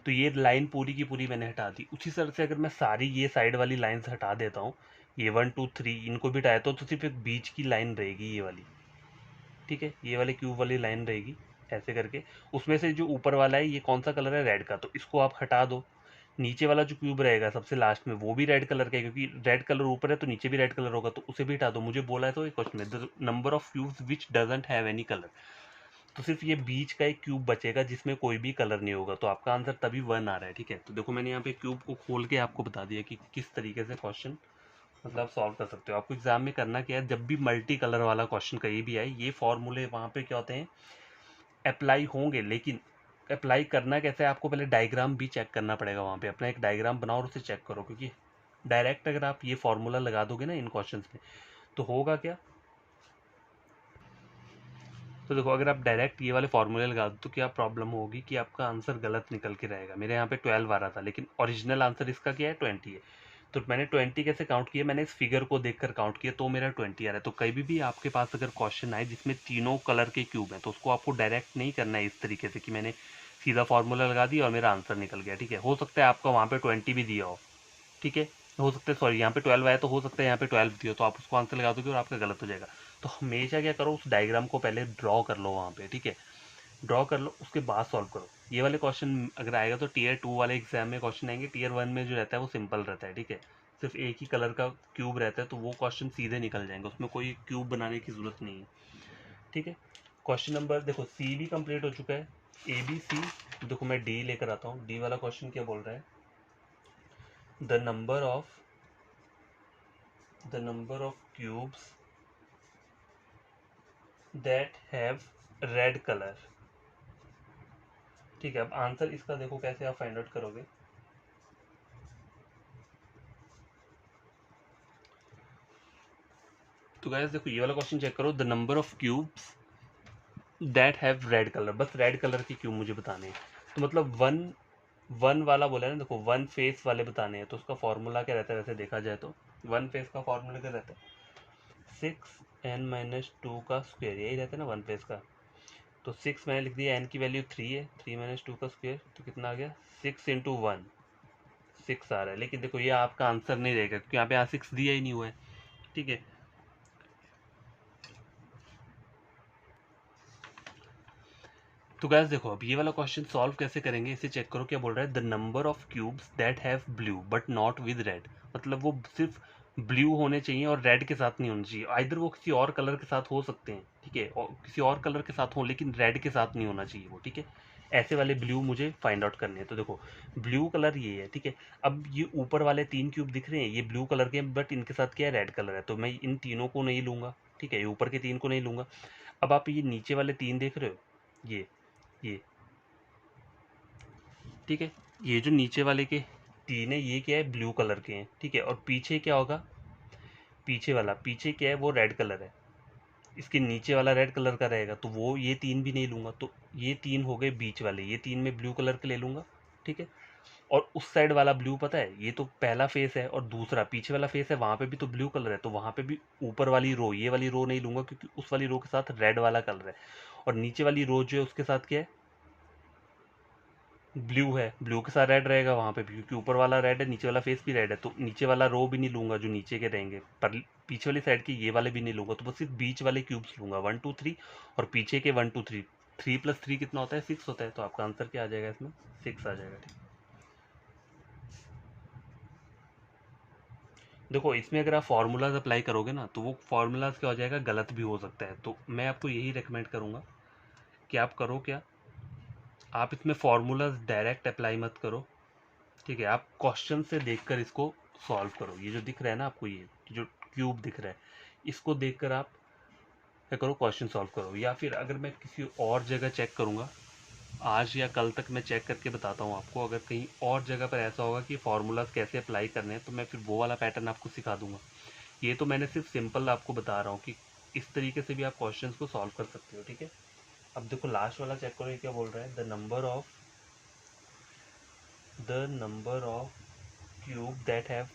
तो ये लाइन पूरी की पूरी मैंने हटा दी। उसी तरह से अगर मैं सारी ये साइड वाली लाइन्स हटा देता हूँ, ये 1 2 3 इनको भी हटाया तो सिर्फ एक बीच की लाइन रहेगी ये वाली, ठीक है, ये वाले क्यूब वाली लाइन रहेगी ऐसे करके। उसमें से जो ऊपर वाला है ये कौन सा कलर है, रेड का, तो इसको आप हटा दो। नीचे वाला जो क्यूब रहेगा सबसे लास्ट में वो भी रेड कलर का है, क्योंकि रेड कलर ऊपर है तो नीचे भी रेड कलर होगा, तो उसे भी हटा दो। मुझे बोला है तो एक क्वेश्चन में the number of cubes which doesn't have any colour, तो सिर्फ ये बीच का एक क्यूब बचेगा जिसमें कोई भी कलर नहीं होगा, तो आपका आंसर तभी 1 आ रहा है, ठीक है। तो देखो मैंने यहाँ पे क्यूब को खोल के आपको बता दिया कि किस तरीके से क्वेश्चन मतलब सॉल्व कर सकते हो। आपको एग्जाम में करना क्या है, जब भी मल्टी कलर वाला क्वेश्चन कहीं भी आए, ये फॉर्मूले वहाँ पे क्या होते हैं, अप्लाई होंगे। लेकिन अप्लाई करना कैसे है, आपको पहले डायग्राम भी चेक करना पड़ेगा वहाँ पे। अपना एक डायग्राम बनाओ और उसे चेक करो, क्योंकि डायरेक्ट अगर आप ये फॉर्मूला लगा दोगे ना इन क्वेश्चंस में, तो होगा क्या, तो देखो अगर आप डायरेक्ट ये वाले फॉर्मूले लगा दो तो क्या प्रॉब्लम होगी कि आपका आंसर गलत निकल के रहेगा। मेरे यहाँ पे 12 आ रहा था लेकिन ओरिजिनल आंसर इसका क्या है 20 है। तो मैंने 20 कैसे काउंट किया, मैंने इस फिगर को देखकर काउंट किया तो मेरा 20 आ रहा है। तो कभी भी आपके पास अगर क्वेश्चन आए जिसमें तीनों कलर के क्यूब हैं तो उसको आपको डायरेक्ट नहीं करना है इस तरीके से कि मैंने सीधा फॉर्मूला लगा दिया और मेरा आंसर निकल गया। ठीक है, हो सकता है आपका वहाँ पे 20 भी दिया हो, ठीक है, हो सकता है, सॉरी यहाँ पे 12 आया तो हो सकता है यहाँ पे 12 दिया हो, तो आप उसको आंसर लगा दोगे और आपका गलत हो जाएगा। तो हमेशा क्या करो, उस डायग्राम को पहले ड्रॉ कर लो वहाँ पे, ठीक है, ड्रॉ कर लो, उसके बाद सॉल्व करो। ये वाले क्वेश्चन अगर आएगा तो टीयर 2 वाले एग्जाम में क्वेश्चन आएंगे, टीयर 1 में जो रहता है वो सिंपल रहता है, ठीक है, सिर्फ एक ही कलर का क्यूब रहता है तो वो क्वेश्चन सीधे निकल जाएंगे, उसमें कोई क्यूब बनाने की जरूरत नहीं है। ठीक है, क्वेश्चन नंबर देखो सी भी कंप्लीट हो चुका है, ए बी सी। देखो मैं डी लेकर आता हूँ। डी वाला क्वेश्चन क्या बोल रहा है, the number of cubes that have read colour. ठीक है, अब आंसर इसका देखो कैसे आप फाइंड आउट करोगे। तो गाइस देखो ये वाला क्वेश्चन चेक करो, the number of cubes that have read colour, बस रेड कलर के क्यूब मुझे बताने हैं। तो मतलब वन वाला बोला है ना, देखो वन फेस वाले बताने हैं तो उसका फॉर्मूला क्या रहता है, वैसे देखा जाए तो वन फेस का फॉर्मूला क्या रहता है, 6n-2 का स्क्वायर, यही रहता है ना वन फेस का। तो 6 मैंने लिख दिया, n की वैल्यू 3 है, 3 - 2 का स्क्वायर तो कितना आ गया, 6 × 1, 6 आ रहा है। लेकिन देखो ये आपका आंसर नहीं रहेगा क्योंकि यहाँ पे 6 दिया ही नहीं हुआ है। ठीक है, तो गैस देखो अब ये वाला क्वेश्चन सॉल्व कैसे करेंगे, इसे चेक करो क्या बोल रहा है, the number of cubes that have blue but not with red. मतलब वो सिर्फ ब्लू होने चाहिए और रेड के साथ नहीं होने चाहिए, आइदर वो किसी और कलर के साथ हो सकते हैं, ठीक है, और किसी और कलर के साथ हो लेकिन रेड के साथ नहीं होना चाहिए वो, ठीक है। ऐसे वाले ब्लू मुझे फाइंड आउट करने हैं। तो देखो ब्लू कलर ये है, ठीक है। अब ये ऊपर वाले 3 क्यूब दिख रहे हैं ये ब्लू कलर के हैं बट इनके साथ क्या है, रेड कलर है, तो मैं इन तीनों को नहीं लूंगा, ठीक है, ये ऊपर के 3 को नहीं लूंगा। अब आप ये नीचे वाले 3 देख रहे हो, ये ठीक है, ये जो नीचे वाले के 3 है ये क्या है, ब्लू कलर के हैं, ठीक है, और पीछे क्या होगा, पीछे क्या है, वो रेड कलर है, इसके नीचे वाला रेड कलर का रहेगा तो वो ये 3 भी नहीं लूंगा। तो ये 3 हो गए बीच वाले, ये 3 में ब्लू कलर के ले लूंगा, ठीक है। और उस साइड वाला ब्लू पता है, ये तो पहला फेस है और दूसरा पीछे वाला फेस है, वहां पे भी तो ब्लू कलर है, तो वहां पे भी ऊपर वाली रो, ये वाली रो नहीं लूंगा क्योंकि उस वाली रो के साथ रेड वाला कलर है। और नीचे वाली रो जो है उसके साथ क्या है, ब्लू है, ब्लू के साथ रेड रहेगा वहाँ पे भी क्योंकि ऊपर वाला रेड है, नीचे वाला फेस भी रेड है, तो नीचे वाला रो भी नहीं लूंगा जो नीचे के रहेंगे, पर पीछे वाली साइड के ये वाले भी नहीं लूंगा, तो बस सिर्फ बीच वाले क्यूब्स लूंगा 1 2 3 और पीछे के 1 2 3। 3 + 3 कितना होता है, 6 होता है, तो आपका आंसर क्या आ जाएगा इसमें, 6 आ जाएगा। ठीक, देखो इसमें अगर आप फार्मूलाज अप्लाई करोगे ना तो वो फार्मूलाज क्या हो जाएगा, गलत भी हो सकता है, तो मैं आपको यही रिकमेंड करूंगा कि आप करो क्या, आप इसमें फार्मूलाज डायरेक्ट अप्लाई मत करो, ठीक है, आप क्वेश्चन से देखकर इसको सॉल्व करो। ये जो दिख रहा है ना आपको, ये जो क्यूब दिख रहा है इसको देखकर आप क्या करो, क्वेश्चन सॉल्व करो। या फिर अगर मैं किसी और जगह चेक करूँगा, आज या कल तक मैं चेक करके बताता हूँ आपको, अगर कहीं और जगह पर ऐसा होगा कि फार्मूलाज कैसे अप्लाई करने हैं तो मैं फिर वो वाला पैटर्न आपको सिखा दूंगा। ये तो मैंने सिर्फ सिंपल आपको बता रहा हूँ कि इस तरीके से भी आप क्वेश्चन को सॉल्व कर सकते हो, ठीक है। अब देखो लास्ट वाला चेक करो, ये क्या बोल रहा है, the number of cube that have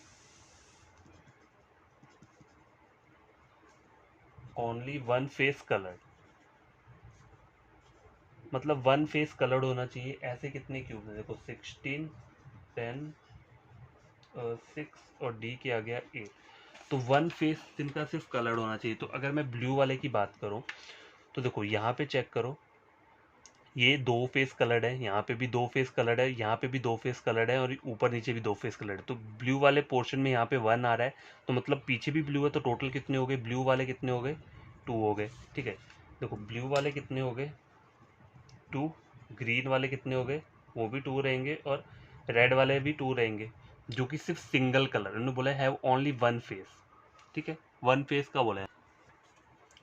only one face colour. मतलब वन फेस कलर्ड होना चाहिए, ऐसे कितने क्यूब हैं, देखो 16 10 6 और डी के आ गया 8, तो वन फेस जिनका सिर्फ कलर्ड होना चाहिए। तो अगर मैं ब्लू वाले की बात करूं तो देखो यहाँ पे चेक करो, ये 2 फेस कलर्ड है, यहाँ पे भी 2 फेस कलर्ड है, यहाँ पे भी 2 फेस कलर्ड है और ऊपर नीचे भी 2 फेस कलर्ड है। तो ब्लू वाले पोर्शन में यहाँ पे 1 आ रहा है, तो मतलब पीछे भी ब्लू है, तो टोटल कितने हो गए, ब्लू वाले कितने हो गए, 2 हो गए, ठीक है। देखो ब्लू वाले कितने हो गए, 2, ग्रीन वाले कितने हो गए, वो भी 2 रहेंगे और रेड वाले भी 2 रहेंगे, जो कि सिर्फ सिंगल कलर, उन्होंने बोला है हैव ओनली वन फेस, ठीक है, वन फेस का बोला है,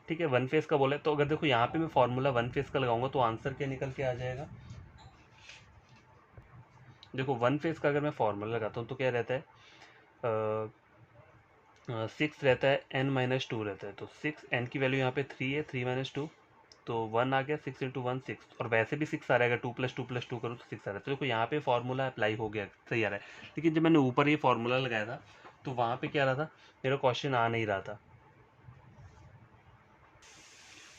ठीक है, वन फेस का बोला है। तो अगर देखो यहाँ पे मैं फॉर्मूला वन फेस का लगाऊंगा तो आंसर क्या निकल के आ जाएगा, देखो वन फेस का अगर मैं फॉर्मूला लगाता हूँ तो क्या रहता है, 6 रहता है, n-2 रहता है, तो 6 n की वैल्यू यहाँ पे 3 है, 3 - 2 तो 1 आ गया, 6 × 1 6, और वैसे भी 6 आ रहेगा, 2 + 2 + 2 करो तो 6 आ रहा है। तो देखो यहाँ पे फॉर्मूला अप्लाई हो गया, सही आ रहा है। लेकिन जब मैंने ऊपर ये फॉर्मूला लगाया था तो वहाँ पे क्या रहा था, मेरा क्वेश्चन आ नहीं रहा था।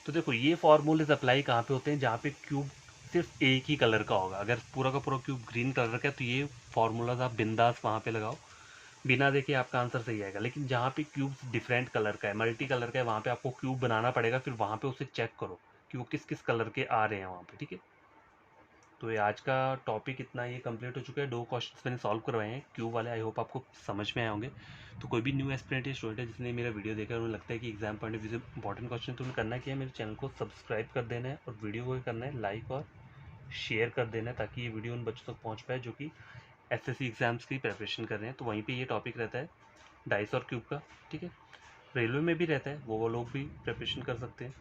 तो देखो ये फॉर्मूलेज अप्लाई कहाँ पे होते हैं, जहाँ पे क्यूब सिर्फ एक ही कलर का होगा। अगर पूरा का पूरा क्यूब ग्रीन कलर का है तो ये फॉर्मूलाज आप बिंदास वहाँ पे लगाओ, बिना देखे आपका आंसर सही आएगा। लेकिन जहाँ पे क्यूब डिफरेंट कलर का है, मल्टी कलर का है, वहाँ पे आपको क्यूब बनाना पड़ेगा, फिर वहाँ पे उसे चेक करो कि वो किस किस कलर के आ रहे हैं वहाँ पे, ठीक है। तो ये आज का टॉपिक इतना ये कंप्लीट हो चुका है। 2 क्वेश्चंस मैंने सॉल्व करवाए हैं क्यूब वाले, आई होप आपको समझ में आए होंगे। तो कोई भी न्यू एस्पिरेंट या स्टूडेंट है जिसने मेरा वीडियो देखा है, उन्हें लगता है कि एग्जाम पॉइंट ऑफ व्यू से इंपॉर्टेंट क्वेश्चन, तो उन्हें करना क्या है, मेरे चैनल को सब्सक्राइब कर देना है और वीडियो को करना है लाइक और शेयर कर देना है, ताकि ये वीडियो उन बच्चों तक पहुँच पाए जो कि एसएससी एग्जाम्स की प्रिपरेशन कर रहे हैं। तो वहीं पर ये टॉपिक रहता है डाइस और क्यूब का, ठीक है। रेलवे में भी रहता है, वो लोग भी प्रिपरेशन कर सकते हैं।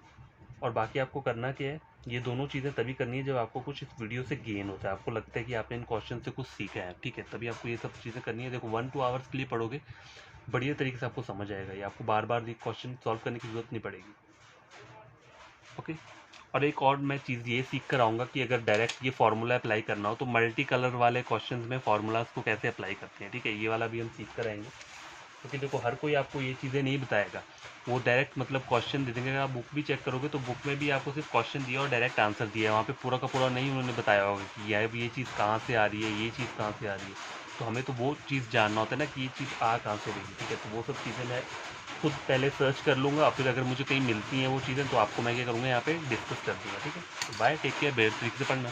और बाकी आपको करना क्या है, ये दोनों चीज़ें तभी करनी है जब आपको कुछ इस वीडियो से गेन होता है, आपको लगता है कि आपने इन क्वेश्चन से कुछ सीखा है, ठीक है, तभी आपको ये सब चीज़ें करनी है। देखो 1-2 आवर्स के लिए पढ़ोगे, बढ़िया तरीके से आपको समझ आएगा, ये आपको बार बार ये क्वेश्चन सॉल्व करने की जरूरत नहीं पड़ेगी। ओके। और एक और मैं चीज़ ये सीख कर आऊँगा कि अगर डायरेक्ट ये फार्मूला अप्लाई करना हो तो मल्टी कलर वाले क्वेश्चंस में फार्मूलाज को कैसे अप्लाई करते हैं, ठीक है, ये वाला भी हम सीख कर आएंगे। क्योंकि देखो हर कोई आपको ये चीज़ें नहीं बताएगा, वो डायरेक्ट मतलब क्वेश्चन दे देंगे। अगर आप बुक भी चेक करोगे तो बुक में भी आपको सिर्फ क्वेश्चन दिया और डायरेक्ट आंसर दिया है, वहाँ पे पूरा का पूरा नहीं उन्होंने बताया होगा कि यार ये चीज़ कहाँ से आ रही है, ये चीज़ कहाँ से आ रही है। तो हमें तो वो चीज़ जानना होता है ना कि ये चीज़ आ कहाँ से रही है, ठीक है। तो वो सब चीज़ें मैं खुद पहले सर्च कर लूँगा, फिर अगर मुझे कहीं मिलती हैं वो चीज़ें तो आपको मैं क्या करूँगा, यहाँ पे डिस्कस कर दूँगा, ठीक है। तो बाय, टेक केयर, बेहतर तरीके से पढ़ना।